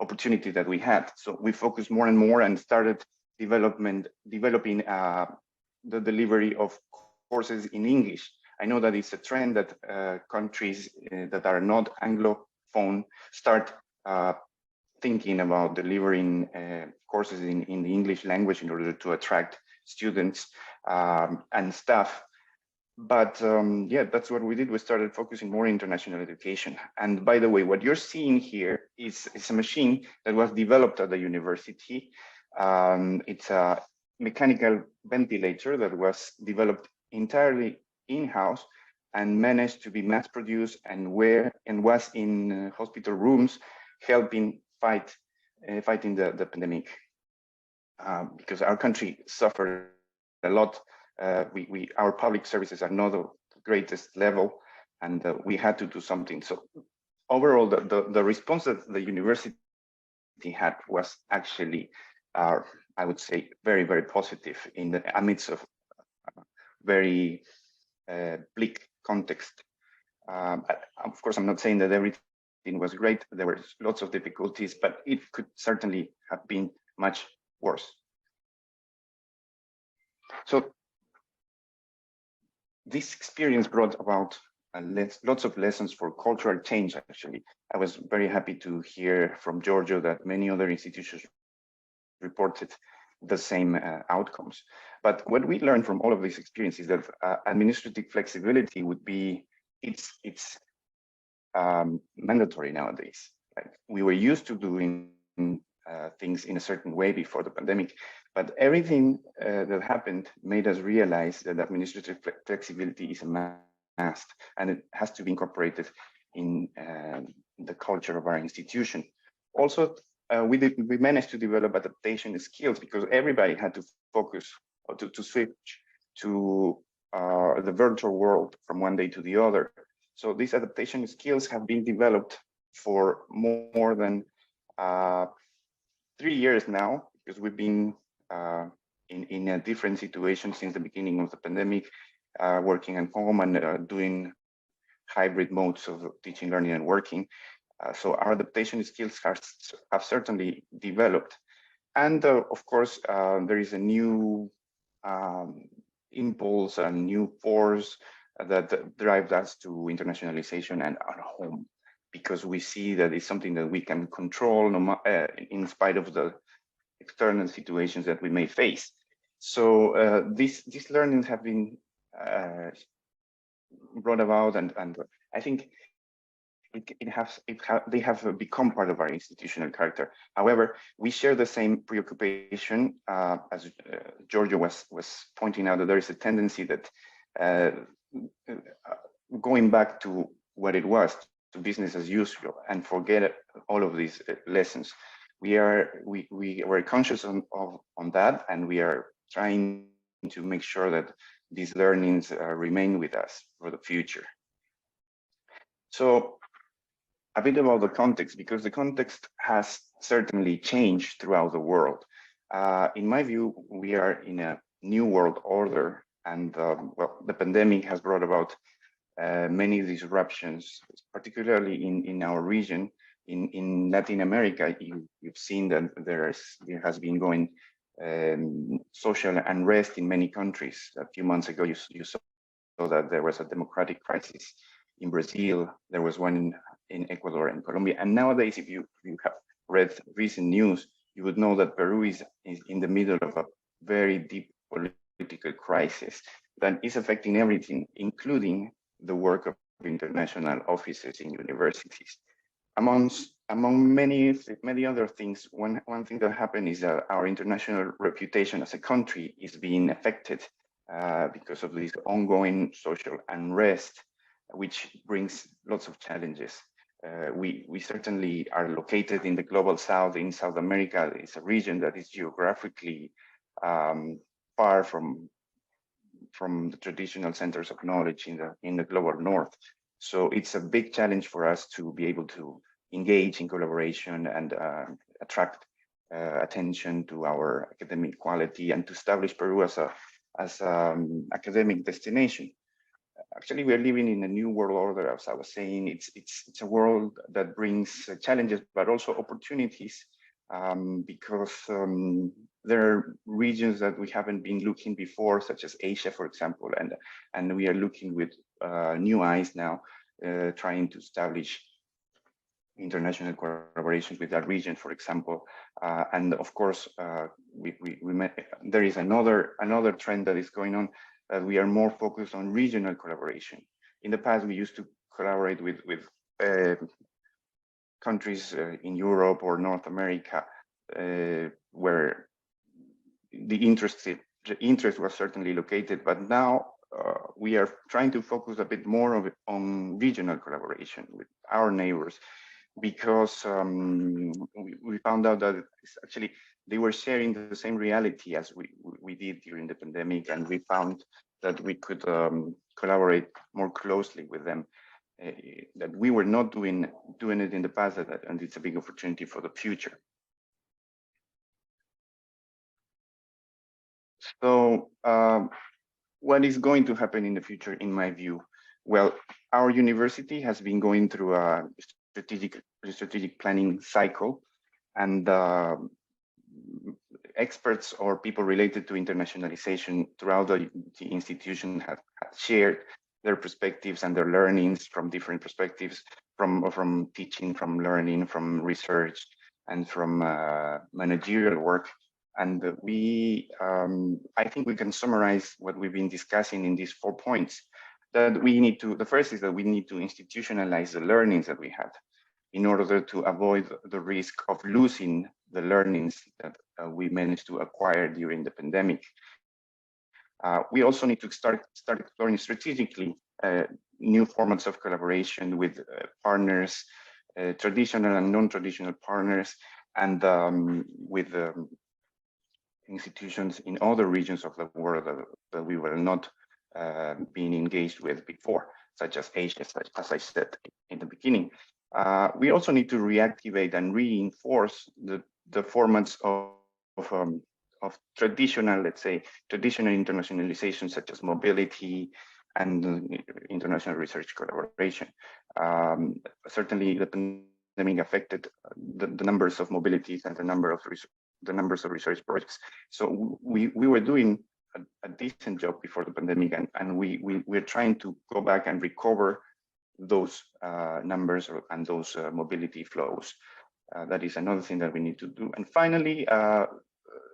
opportunity that we had. So we focused more and more and started developing the delivery of courses in English. I know that it's a trend that countries that are not Anglophone start thinking about delivering courses in the English language in order to attract students and staff. But yeah, that's what we did. We started focusing more on international education. And by the way, what you're seeing here is a machine that was developed at the university. It's a mechanical ventilator that was developed entirely in-house and managed to be mass-produced and was in hospital rooms helping fighting the pandemic, because our country suffered a lot. Our public services are not the greatest level, and we had to do something. So overall, the response that the university had was actually, I would say, very, very positive in the amidst of very bleak context. Of course, I'm not saying that everything was great. There were lots of difficulties, but it could certainly have been much worse. So this experience brought about lots of lessons for cultural change, actually. I was very happy to hear from Giorgio that many other institutions reported the same outcomes. But what we learned from all of these experiences is that administrative flexibility would be, it's mandatory nowadays. Like, we were used to doing things in a certain way before the pandemic, but everything that happened made us realize that administrative flexibility is a must, and it has to be incorporated in the culture of our institution. Also, we managed to develop adaptation skills, because everybody had to focus or to switch to the virtual world from one day to the other. So these adaptation skills have been developed for more than 3 years now, because we've been in a different situation since the beginning of the pandemic, working at home and doing hybrid modes of teaching, learning, and working. So our adaptation skills have certainly developed. And of course, there is a new impulse and new force that drives us to internationalization and our home, because we see that it's something that we can control in spite of the external situations that we may face. So these learnings have been brought about, and I think they have become part of our institutional character. However, we share the same preoccupation, as Giorgio was pointing out, that there is a tendency that going back to what it was, to business as usual, and forget all of these lessons. We were conscious on that, and we are trying to make sure that these learnings remain with us for the future. So a bit about the context, because the context has certainly changed throughout the world. In my view, we are in a new world order, and well, the pandemic has brought about many disruptions, particularly in our region. In Latin America, you've seen that there has been going social unrest in many countries. A few months ago, you saw that there was a democratic crisis in Brazil. There was one in Ecuador and Colombia. And nowadays, if you have read recent news, you would know that Peru is in the middle of a very deep political crisis that is affecting everything, including the work of international offices in universities. Among many other things, one thing that happened is that our international reputation as a country is being affected because of this ongoing social unrest, which brings lots of challenges. We certainly are located in the global south, in South America. It's a region that is geographically far from the traditional centers of knowledge in the global north. So it's a big challenge for us to be able to engage in collaboration and attract attention to our academic quality and to establish Peru as an academic destination. Actually, we are living in a new world order, as I was saying. It's a world that brings challenges, but also opportunities, because there are regions that we haven't been looking before, such as Asia, for example, and we are looking with new eyes now, trying to establish international collaborations with that region, for example. And of course, there is another trend that is going on, that we are more focused on regional collaboration. In the past, we used to collaborate with countries in Europe or North America, where the interest was certainly located, but now we are trying to focus a bit more on regional collaboration with our neighbors, because we found out that actually they were sharing the same reality as we did during the pandemic, and we found that we could collaborate more closely with them, that we were not doing it in the past, and it's a big opportunity for the future. So what is going to happen in the future, in my view? Well, our university has been going through a strategic planning cycle, and experts or people related to internationalization throughout the institution have shared their perspectives and their learnings from different perspectives, from teaching, from learning, from research, and from managerial work. And I think we can summarize what we've been discussing in these 4 points. That the first is that we need to institutionalize the learnings that we had in order to avoid the risk of losing the learnings that we managed to acquire during the pandemic. We also need to start exploring strategically new formats of collaboration with partners, traditional and non-traditional partners, and with institutions in other regions of the world that we were not being engaged with before, such as Asia, as I said in the beginning. We also need to reactivate and reinforce the formats of traditional, let's say, traditional internationalization, such as mobility and international research collaboration. Certainly, the pandemic affected the numbers of mobilities and the numbers of research projects. So we were doing a decent job before the pandemic, and we're trying to go back and recover those numbers and those mobility flows. That is another thing that we need to do. And finally,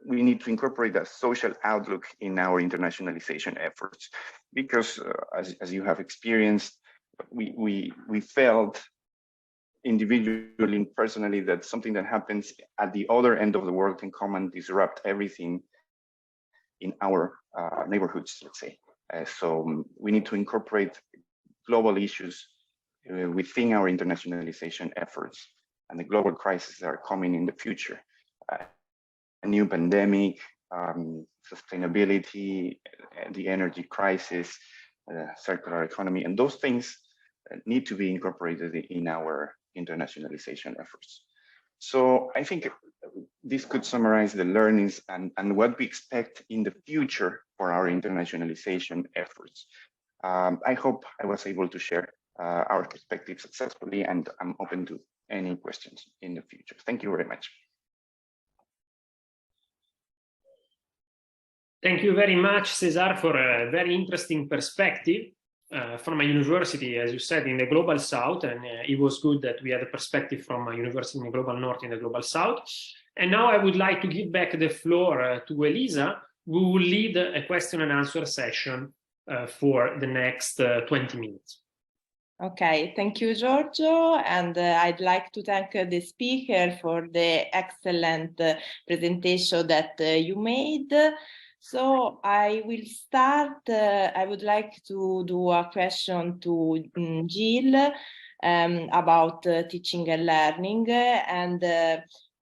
we need to incorporate a social outlook in our internationalization efforts, because as you have experienced, we felt individually and personally that something that happens at the other end of the world can come and disrupt everything in our neighborhoods, let's say. So we need to incorporate global issues within our internationalization efforts, and the global crises that are coming in the future. A new pandemic, sustainability, the energy crisis, circular economy, and those things need to be incorporated in our internationalization efforts. So I think this could summarize the learnings and what we expect in the future for our internationalization efforts. I hope I was able to share our perspective successfully, and I'm open to any questions in the future. Thank you very much. Thank you very much, Cesar, for a very interesting perspective from a university, as you said, in the Global South. And it was good that we had a perspective from a university in the Global North in the Global South. And now I would like to give back the floor to Elisa, who will lead a question and answer session for the next 20 minutes. Okay, thank you, Giorgio. And I'd like to thank the speaker for the excellent presentation that you made. So I will start. I would like to do a question to Jill about teaching and learning. And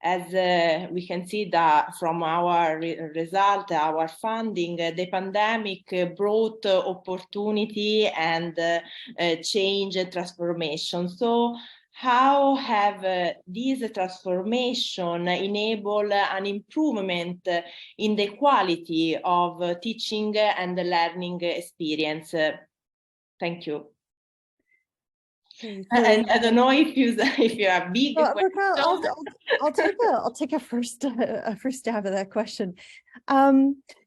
as we can see that from our result, our funding, the pandemic brought opportunity and change and transformation. So how have these transformation enabled an improvement in the quality of teaching and learning experience? Thank you. Okay, so, and I don't know if you have big well, question. I'll take a first stab at that question.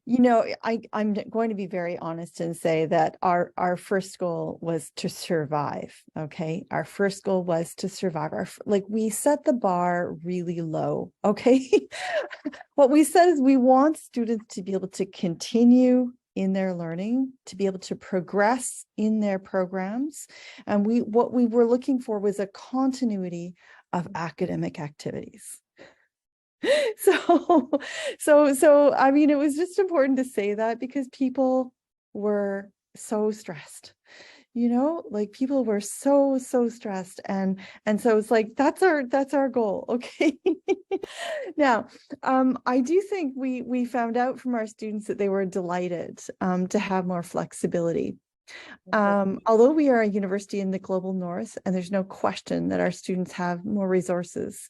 You know, I'm going to be very honest and say that our first goal was to survive. Okay, our first goal was to survive. We set the bar really low. Okay, what we said is we want students to be able to continue in their learning, to be able to progress in their programs. And what we were looking for was a continuity of academic activities. So I mean, it was just important to say that because people were so stressed. You know, like people were so stressed, and so it's like that's our goal. Okay. Now, I do think we found out from our students that they were delighted to have more flexibility. Although we are a university in the global north, and there's no question that our students have more resources,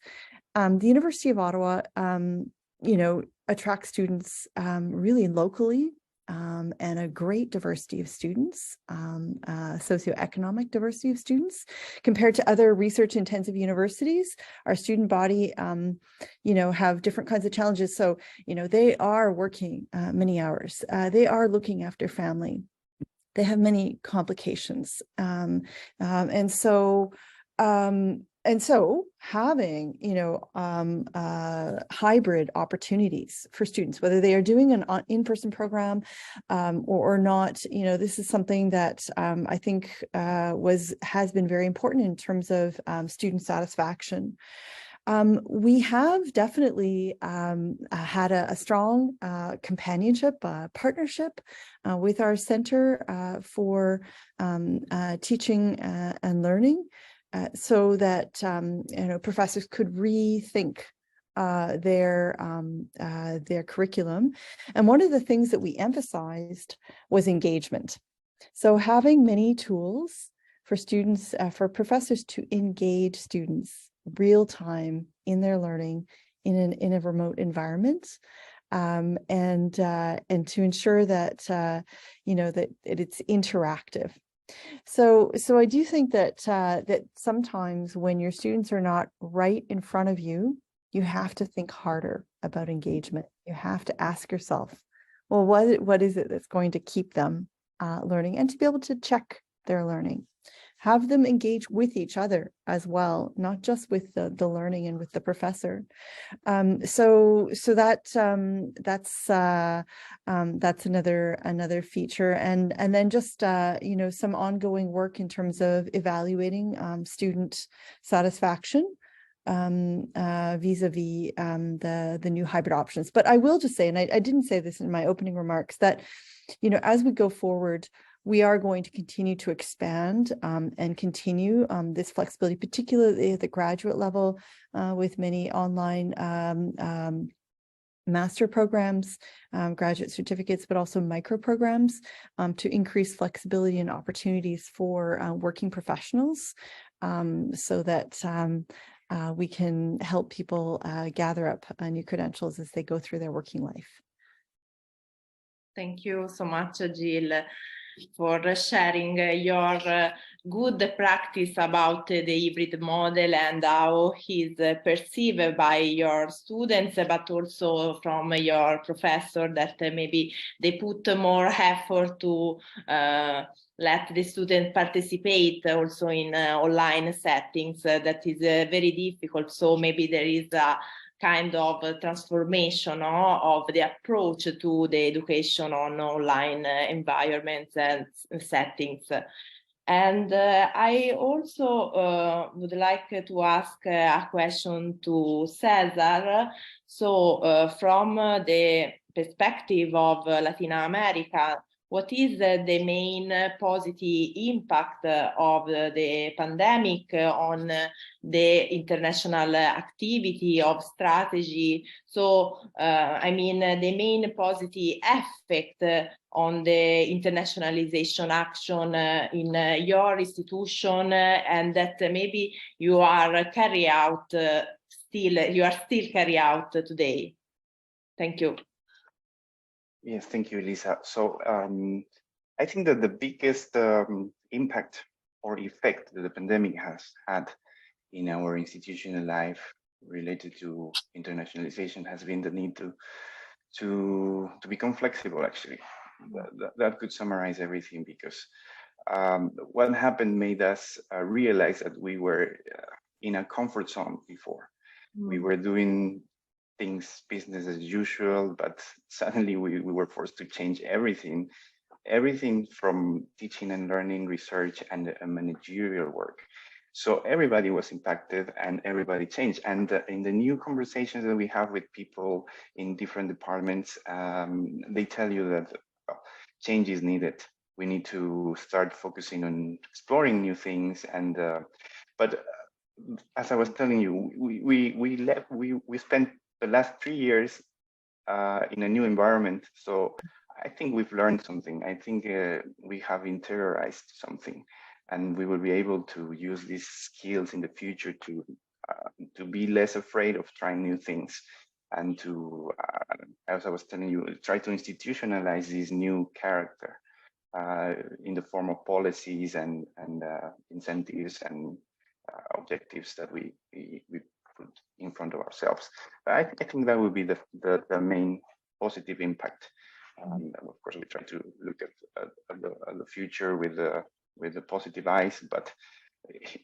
the University of Ottawa, you know, attracts students really locally. And a great diversity of students, socioeconomic diversity of students, compared to other research-intensive universities. Our student body, you know, have different kinds of challenges. So, you know, they are working many hours. They are looking after family. They have many complications, and so having, you know, hybrid opportunities for students, whether they are doing an in-person program or not, you know, this is something that I think has been very important in terms of student satisfaction. We have definitely had a strong companionship, partnership with our Center for Teaching and Learning, so that you know, professors could rethink their curriculum. And one of the things that we emphasized was engagement. So having many tools for students, for professors to engage students real time in their learning in a remote environment, and to ensure that you know, that it's interactive. So I do think that that sometimes when your students are not right in front of you, you have to think harder about engagement. You have to ask yourself, well, what is it that's going to keep them learning, and to be able to check their learning. Have them engage with each other as well, not just with the learning and with the professor. So that's another feature, and then just you know, some ongoing work in terms of evaluating student satisfaction vis-a-vis the new hybrid options. But I will just say, and I didn't say this in my opening remarks, that, you know, as we go forward, we are going to continue to expand and continue this flexibility, particularly at the graduate level, with many online master programs, graduate certificates, but also micro programs to increase flexibility and opportunities for working professionals, so that we can help people gather up new credentials as they go through their working life. Thank you so much, Jill, for sharing your good practice about the hybrid model and how he's perceived by your students, but also from your professor, that maybe they put more effort to let the student participate also in online settings. That is very difficult. So maybe there is a kind of transformation of the approach to the education on online environments and settings. And I also would like to ask a question to Cesar. So from the perspective of Latin America, what is the main positive impact of the pandemic on the international activity of strategy? So, I mean, the main positive effect on the internationalization action in your institution, and that maybe you are still carry out today. Thank you. Yes, thank you, Elisa. So I think that the biggest impact or effect that the pandemic has had in our institutional life related to internationalization has been the need to become flexible, actually. That could summarize everything, because what happened made us realize that we were in a comfort zone before. We were doing things business as usual, but suddenly we were forced to change everything from teaching and learning, research, and managerial work. So everybody was impacted and everybody changed. And in the new conversations that we have with people in different departments, they tell you that change is needed. We need to start focusing on exploring new things. And but as I was telling you, we spent the last 3 years in a new environment. So I think we've learned something. I think we have interiorized something, and we will be able to use these skills in the future to be less afraid of trying new things, and to, as I was telling you, try to institutionalize this new character in the form of policies and incentives and objectives that we put in front of ourselves. I think that would be the main positive impact. Of course, we try to look at the future with the positive eyes, but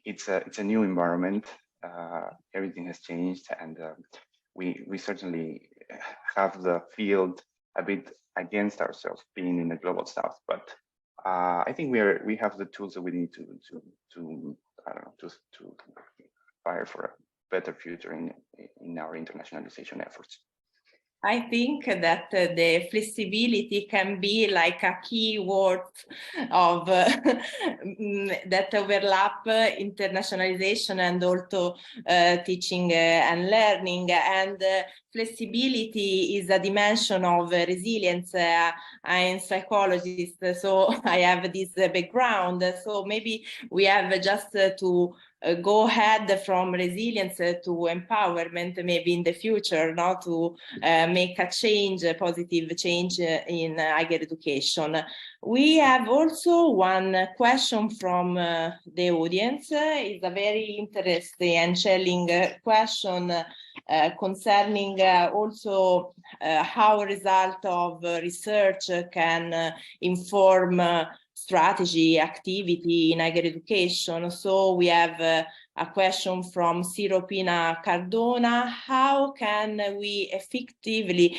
it's a new environment. Everything has changed, and we certainly have the field a bit against ourselves, being in the global south. But I think we have the tools that we need to fire for a better future in our internationalization efforts. I think that the flexibility can be like a key word of that overlap internationalization and also teaching and learning. And flexibility is a dimension of resilience. I'm a psychologist, so I have this background. So maybe we have just to go ahead from resilience to empowerment, maybe in the future, not to make a change, a positive change in higher education. We have also one question from the audience. It's a very interesting and challenging question concerning also how a result of research can inform strategy, activity in higher education. So we have a question from Siropina Cardona. How can we effectively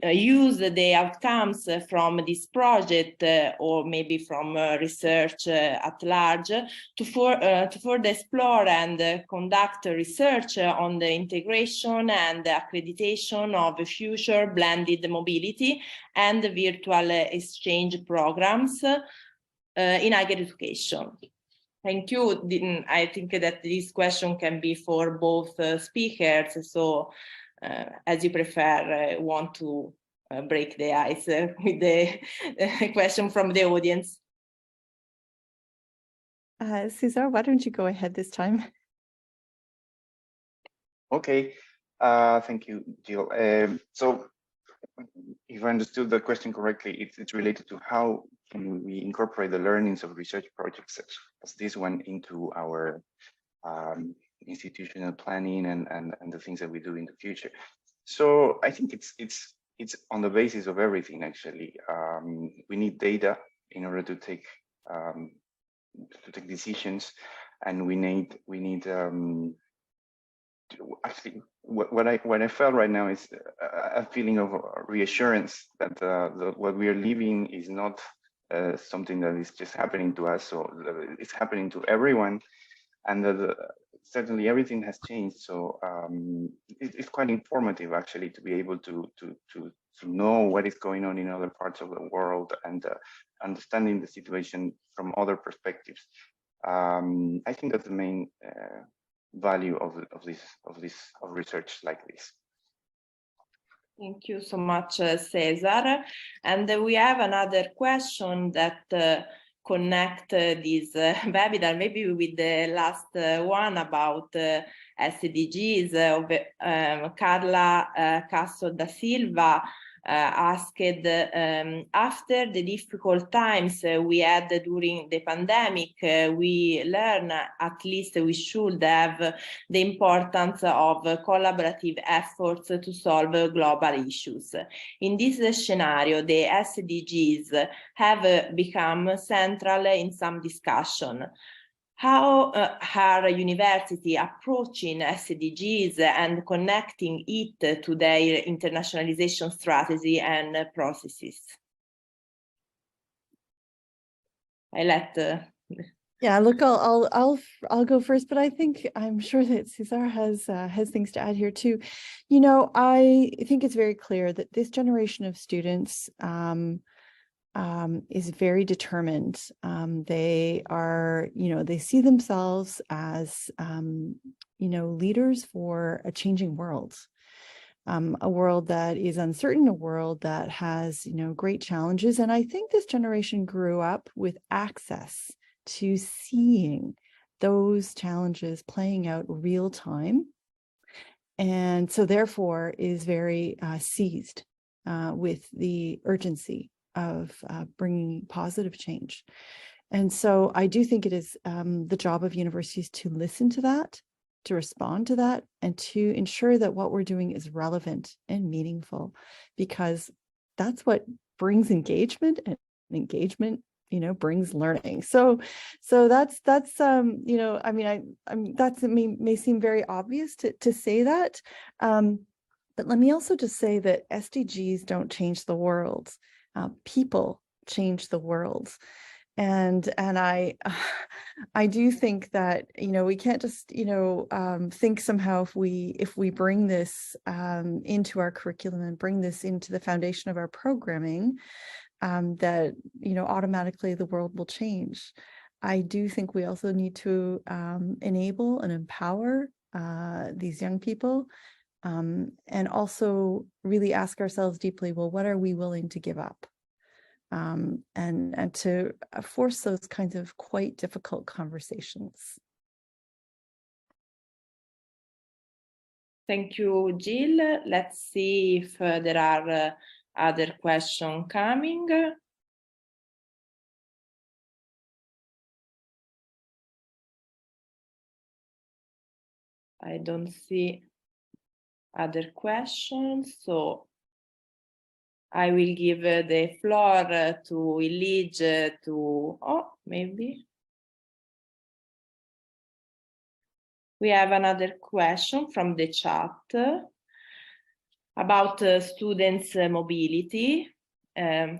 use the outcomes from this project or maybe from research at large to further explore and conduct research on the integration and accreditation of future blended mobility and virtual exchange programs in higher education? Thank you. I think that this question can be for both speakers. So as you prefer, want to break the ice with the question from the audience. Cesar, why don't you go ahead this time? Okay, thank you, Jill. So if I understood the question correctly, it's related to how can we incorporate the learnings of research projects such as this one into our institutional planning and the things that we do in the future. So I think it's on the basis of everything, actually. We need data in order to take decisions, and we need actually what I felt right now is a feeling of reassurance that what we are living is not something that is just happening to us, or it's happening to everyone, and that certainly everything has changed. So it's quite informative, actually, to be able to know what is going on in other parts of the world and understanding the situation from other perspectives. I think that's the main value of research like this. Thank you so much, Cesar. And we have another question that connect this webinar maybe with the last one about SDGs of Carla Castro da Silva. Asked after the difficult times we had during the pandemic, we learn, at least we should have, the importance of collaborative efforts to solve global issues. In this scenario, the SDGs have become central in some discussion. How are universities approaching SDGs and connecting it to their internationalization strategy and processes? I let. Yeah, look, I'll go first, but I think I'm sure that Cesar has things to add here too. You know, I think it's very clear that this generation of students is very determined. They are, they see themselves as, leaders for a changing world, a world that is uncertain, a world that has, great challenges. And I think this generation grew up with access to seeing those challenges playing out real time. And so therefore is very seized with the urgency of bringing positive change. And so I do think it is the job of universities to listen to that, to respond to that, and to ensure that what we're doing is relevant and meaningful, because that's what brings engagement, and engagement, brings learning. So that's I mean, that may seem very obvious to say that, but let me also just say that SDGs don't change the world. People change the world. And I do think that, we can't just, think somehow if we bring this into our curriculum and bring this into the foundation of our programming, that, automatically the world will change. I do think we also need to enable and empower these young people, and also really ask ourselves deeply, well, what are we willing to give up? And to force those kinds of quite difficult conversations. Thank you, Jill. Let's see if there are other questions coming. I don't see other questions, so I will give the floor to Hilligje maybe. We have another question from the chat about students' mobility. How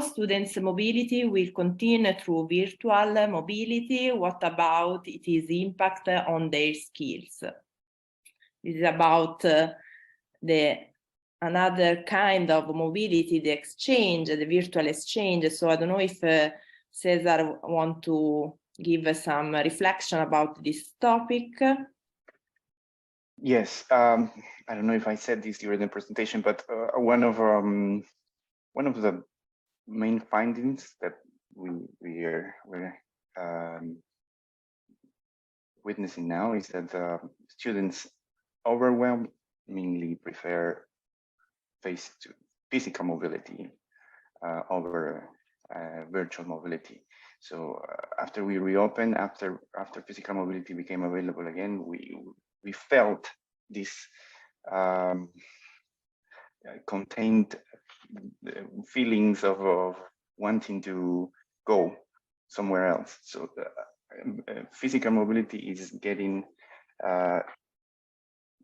students' mobility will continue through virtual mobility? What about its impact on their skills? This is about another kind of mobility, the exchange, the virtual exchange. So I don't know if Cesar want to give some reflection about this topic. Yes, I don't know if I said this during the presentation, but one of the main findings that we're witnessing now is that students overwhelmingly prefer physical mobility over virtual mobility. So after we reopened, after physical mobility became available again, we felt this contained feelings of wanting to go somewhere else. So physical mobility is getting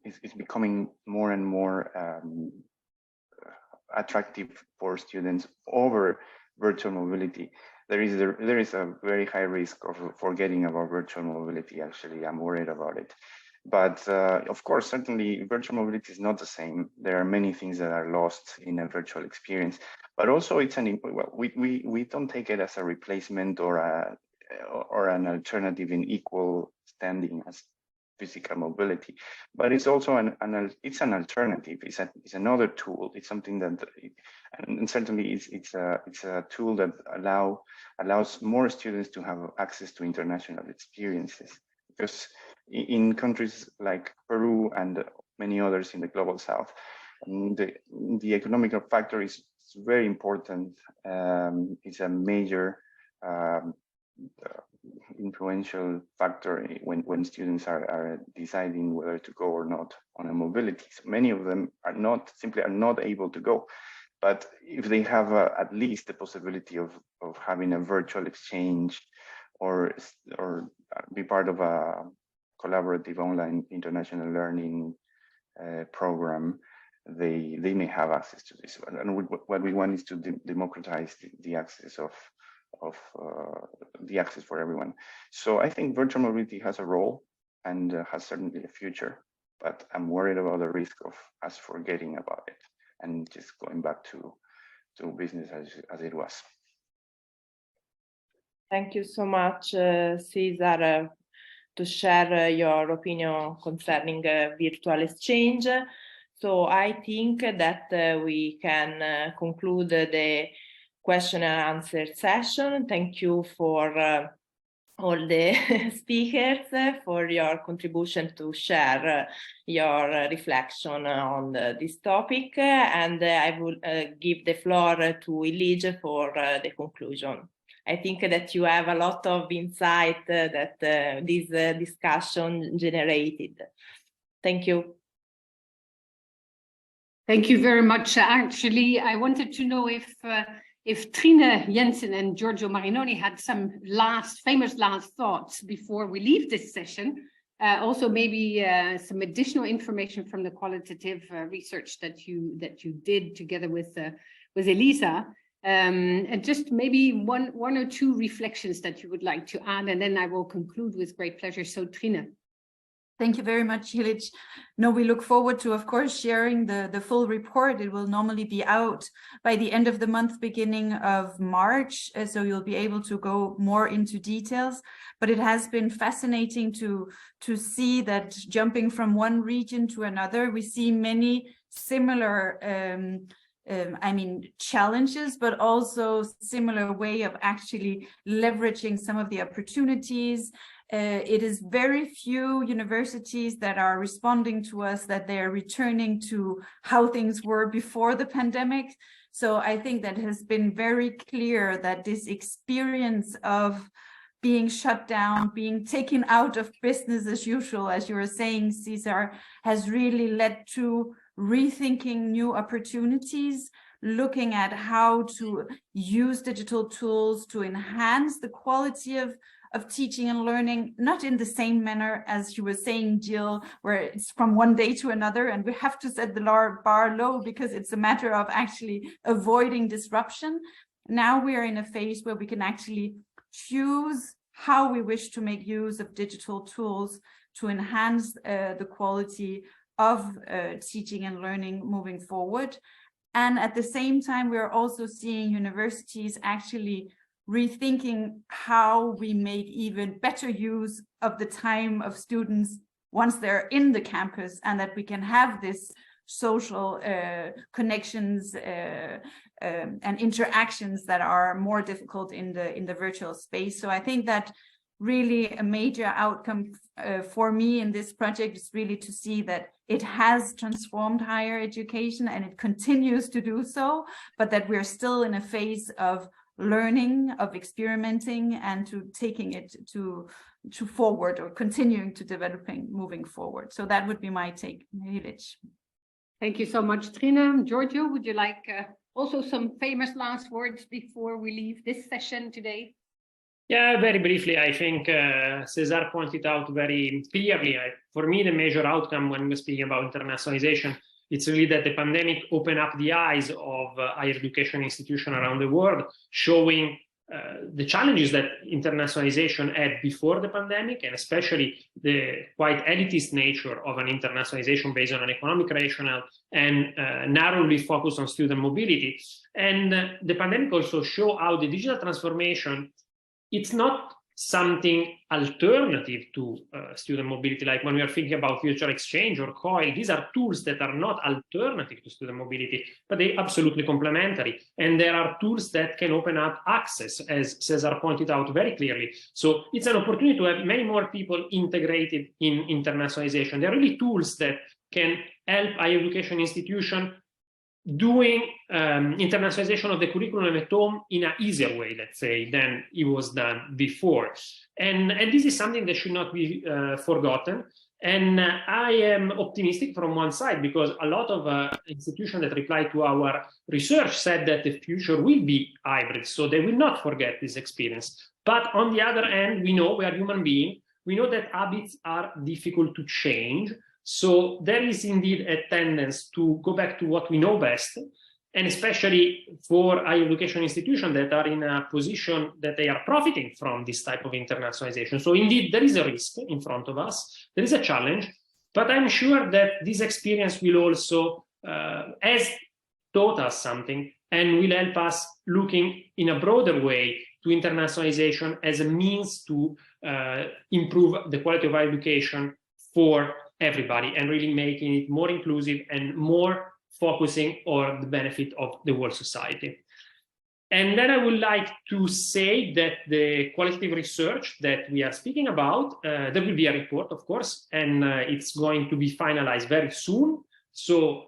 is becoming more and more attractive for students over virtual mobility. There is a very high risk of forgetting about virtual mobility. Actually, I'm worried about it. But of course, certainly virtual mobility is not the same. There are many things that are lost in a virtual experience, but also it's we don't take it as a replacement or an alternative in equal standing as physical mobility, but it's also an alternative. It's another tool. It's something that, and certainly it's a tool that allows more students to have access to international experiences. Because in countries like Peru and many others in the global south, the economic factor is very important. It's a major influential factor when students are deciding whether to go or not on a mobility. So many of them simply are not able to go. But if they have at least the possibility of having a virtual exchange or be part of a collaborative online international learning program, they may have access to this. And what we want is to democratize the access the access for everyone. So I think virtual mobility has a role and has certainly a future, but I'm worried about the risk of us forgetting about it and just going back to business as it was. Thank you so much, Cesar, to share your opinion concerning virtual exchange. So I think that we can conclude the question and answer session. Thank you for all the speakers for your contribution to share your reflection on this topic. And I will give the floor to Hilligje for the conclusion. I think that you have a lot of insight that this discussion generated. Thank you. Thank you very much. Actually, I wanted to know if Trine Jensen and Giorgio Marinoni had some famous last thoughts before we leave this session. Also, maybe some additional information from the qualitative research that you did together with Elisa. And just maybe one or two reflections that you would like to add, and then I will conclude with great pleasure. So Trine. Thank you very much, Hilligje. No, we look forward to, of course, sharing the full report. It will normally be out by the end of the month, beginning of March. So you'll be able to go more into details. But it has been fascinating to see that jumping from one region to another, we see many similar challenges, but also similar way of actually leveraging some of the opportunities. It is very few universities that are responding to us that they are returning to how things were before the pandemic. So I think that has been very clear that this experience of being shut down, being taken out of business as usual, as you were saying, Cesar, has really led to rethinking new opportunities, looking at how to use digital tools to enhance the quality of teaching and learning, not in the same manner as you were saying, Jill, where it's from one day to another, and we have to set the bar low because it's a matter of actually avoiding disruption. Now we are in a phase where we can actually choose how we wish to make use of digital tools to enhance the quality of teaching and learning moving forward. And at the same time, we are also seeing universities actually rethinking how we make even better use of the time of students once they're in the campus, and that we can have this social connections and interactions that are more difficult in the virtual space. So I think that really a major outcome for me in this project is really to see that it has transformed higher education and it continues to do so, but that we're still in a phase of learning, of experimenting, and to taking it to forward, or continuing to developing, moving forward. So that would be my take, Hilligje. Thank you so much, Trine. Giorgio, would you like also some famous last words before we leave this session today? Yeah, very briefly, I think César pointed out very clearly, for me, the major outcome when we're speaking about internationalization, it's really that the pandemic opened up the eyes of higher education institutions around the world, showing the challenges that internationalization had before the pandemic, and especially the quite elitist nature of an internationalization based on an economic rationale and narrowly focused on student mobility. And the pandemic also showed how the digital transformation, it's not something alternative to student mobility, like when we are thinking about virtual exchange or COIL. These are tools that are not alternative to student mobility, but they're absolutely complementary. And there are tools that can open up access, as César pointed out very clearly. So it's an opportunity to have many more people integrated in internationalization. There are really tools that can help higher education institutions doing internationalization of the curriculum at home in an easier way, let's say, than it was done before. And this is something that should not be forgotten. And I am optimistic from one side, because a lot of institutions that replied to our research said that the future will be hybrid, so they will not forget this experience. But on the other hand, we know we are human beings. We know that habits are difficult to change. So there is indeed a tendency to go back to what we know best, and especially for higher education institutions that are in a position that they are profiting from this type of internationalization. So indeed, there is a risk in front of us. There is a challenge, but I'm sure that this experience will also has taught us something and will help us looking in a broader way to internationalization as a means to improve the quality of higher education for everybody, and really making it more inclusive and more focusing on the benefit of the whole society. And then I would like to say that the qualitative research that we are speaking about, there will be a report, of course, and it's going to be finalized very soon. So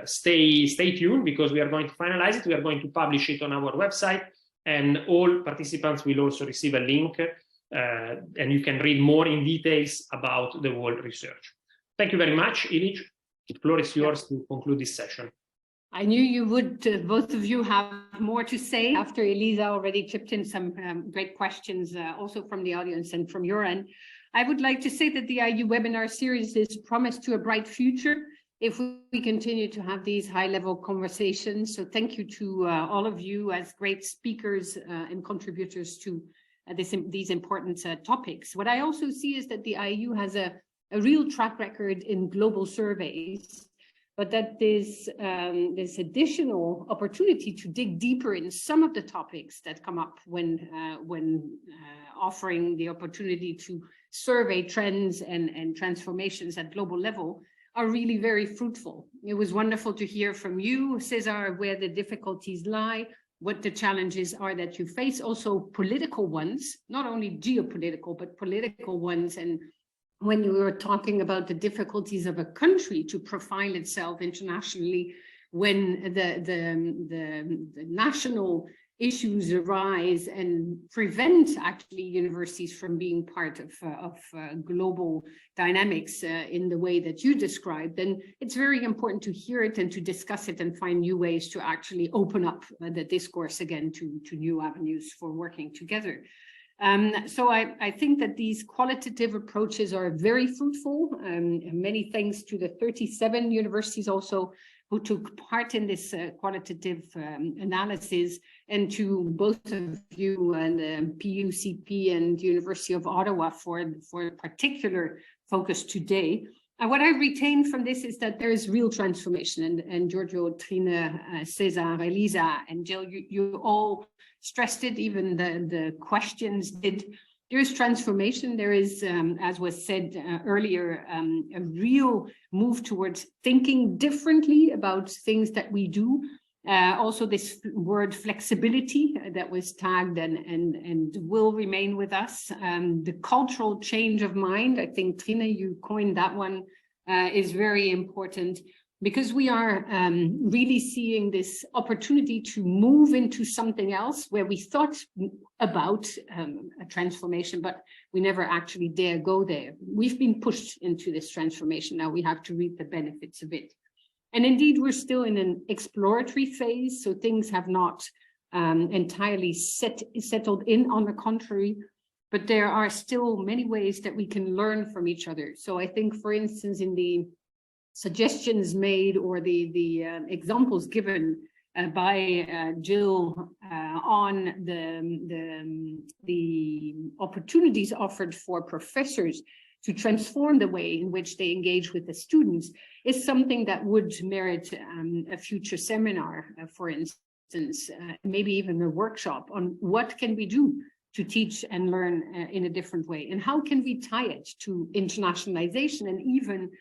stay tuned, because we are going to finalize it. We are going to publish it on our website, and all participants will also receive a link, and you can read more in details about the whole research. Thank you very much, Hilligje. The floor is yours to conclude this session. I knew you would, both of you, have more to say after Elisa already chipped in some great questions, also from the audience and from your end. I would like to say that the IAU webinar series is promised to a bright future if we continue to have these high-level conversations. So thank you to all of you as great speakers and contributors to these important topics. What I also see is that the IAU has a real track record in global surveys, but that there's this additional opportunity to dig deeper in some of the topics that come up when offering the opportunity to survey trends and transformations at global level are really very fruitful. It was wonderful to hear from you, César, where the difficulties lie, what the challenges are that you face, also political ones, not only geopolitical, but political ones. And when you were talking about the difficulties of a country to profile itself internationally, when the national issues arise and prevent actually universities from being part of global dynamics in the way that you described, then it's very important to hear it and to discuss it and find new ways to actually open up the discourse again to new avenues for working together. So I think that these qualitative approaches are very fruitful. Many thanks to the 37 universities also who took part in this qualitative analysis, and to both of you and PUCP and University of Ottawa for particular focus today. And what I retain from this is that there is real transformation, and Giorgio, Trine, César, Elisa, and Jill, you all stressed it, even the questions did. There is transformation. There is, as was said earlier, a real move towards thinking differently about things that we do, Also this word flexibility that was tagged and will remain with us. The cultural change of mind, I think Trine, you coined that one, is very important, because we are really seeing this opportunity to move into something else where we thought about a transformation, but we never actually dare go there. We've been pushed into this transformation. Now we have to reap the benefits of it. And indeed, we're still in an exploratory phase, so things have not entirely settled in, on the contrary, but there are still many ways that we can learn from each other. So I think, for instance, in the suggestions made or the examples given by Jill on the opportunities offered for professors to transform the way in which they engage with the students is something that would merit a future seminar, for instance, maybe even a workshop on what can we do to teach and learn in a different way, and how can we tie it to internationalization and even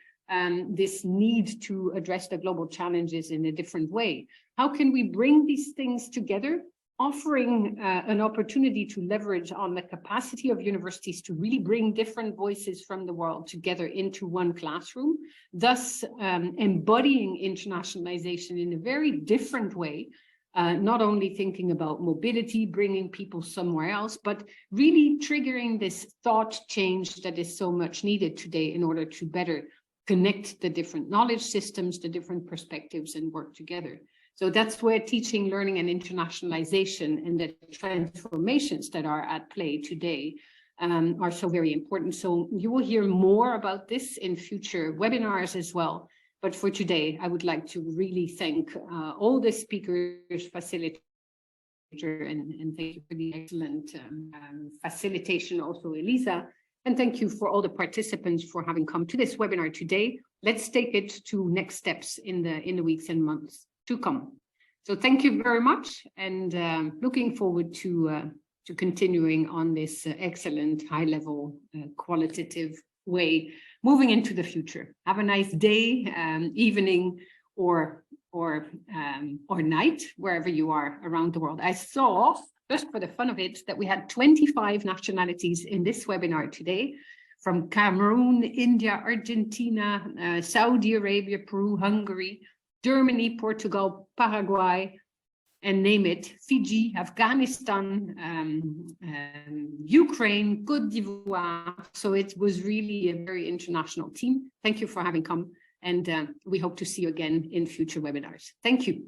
this need to address the global challenges in a different way. How can we bring these things together, offering an opportunity to leverage on the capacity of universities to really bring different voices from the world together into one classroom, thus embodying internationalization in a very different way, not only thinking about mobility, bringing people somewhere else, but really triggering this thought change that is so much needed today in order to better connect the different knowledge systems, the different perspectives, and work together. So that's where teaching, learning, and internationalization and the transformations that are at play today are so very important. So you will hear more about this in future webinars as well. But for today, I would like to really thank all the speakers, facilitators, and thank you for the excellent facilitation, also Elisa. And thank you for all the participants for having come to this webinar today. Let's take it to next steps in the weeks and months to come. So thank you very much, and looking forward to continuing on this excellent high-level qualitative way moving into the future. Have a nice day, evening, or night, wherever you are around the world. I saw, just for the fun of it, that we had 25 nationalities in this webinar today, from Cameroon, India, Argentina, Saudi Arabia, Peru, Hungary, Germany, Portugal, Paraguay, and name it, Fiji, Afghanistan, Ukraine, Côte d'Ivoire. So it was really a very international team. Thank you for having come, and we hope to see you again in future webinars. Thank you.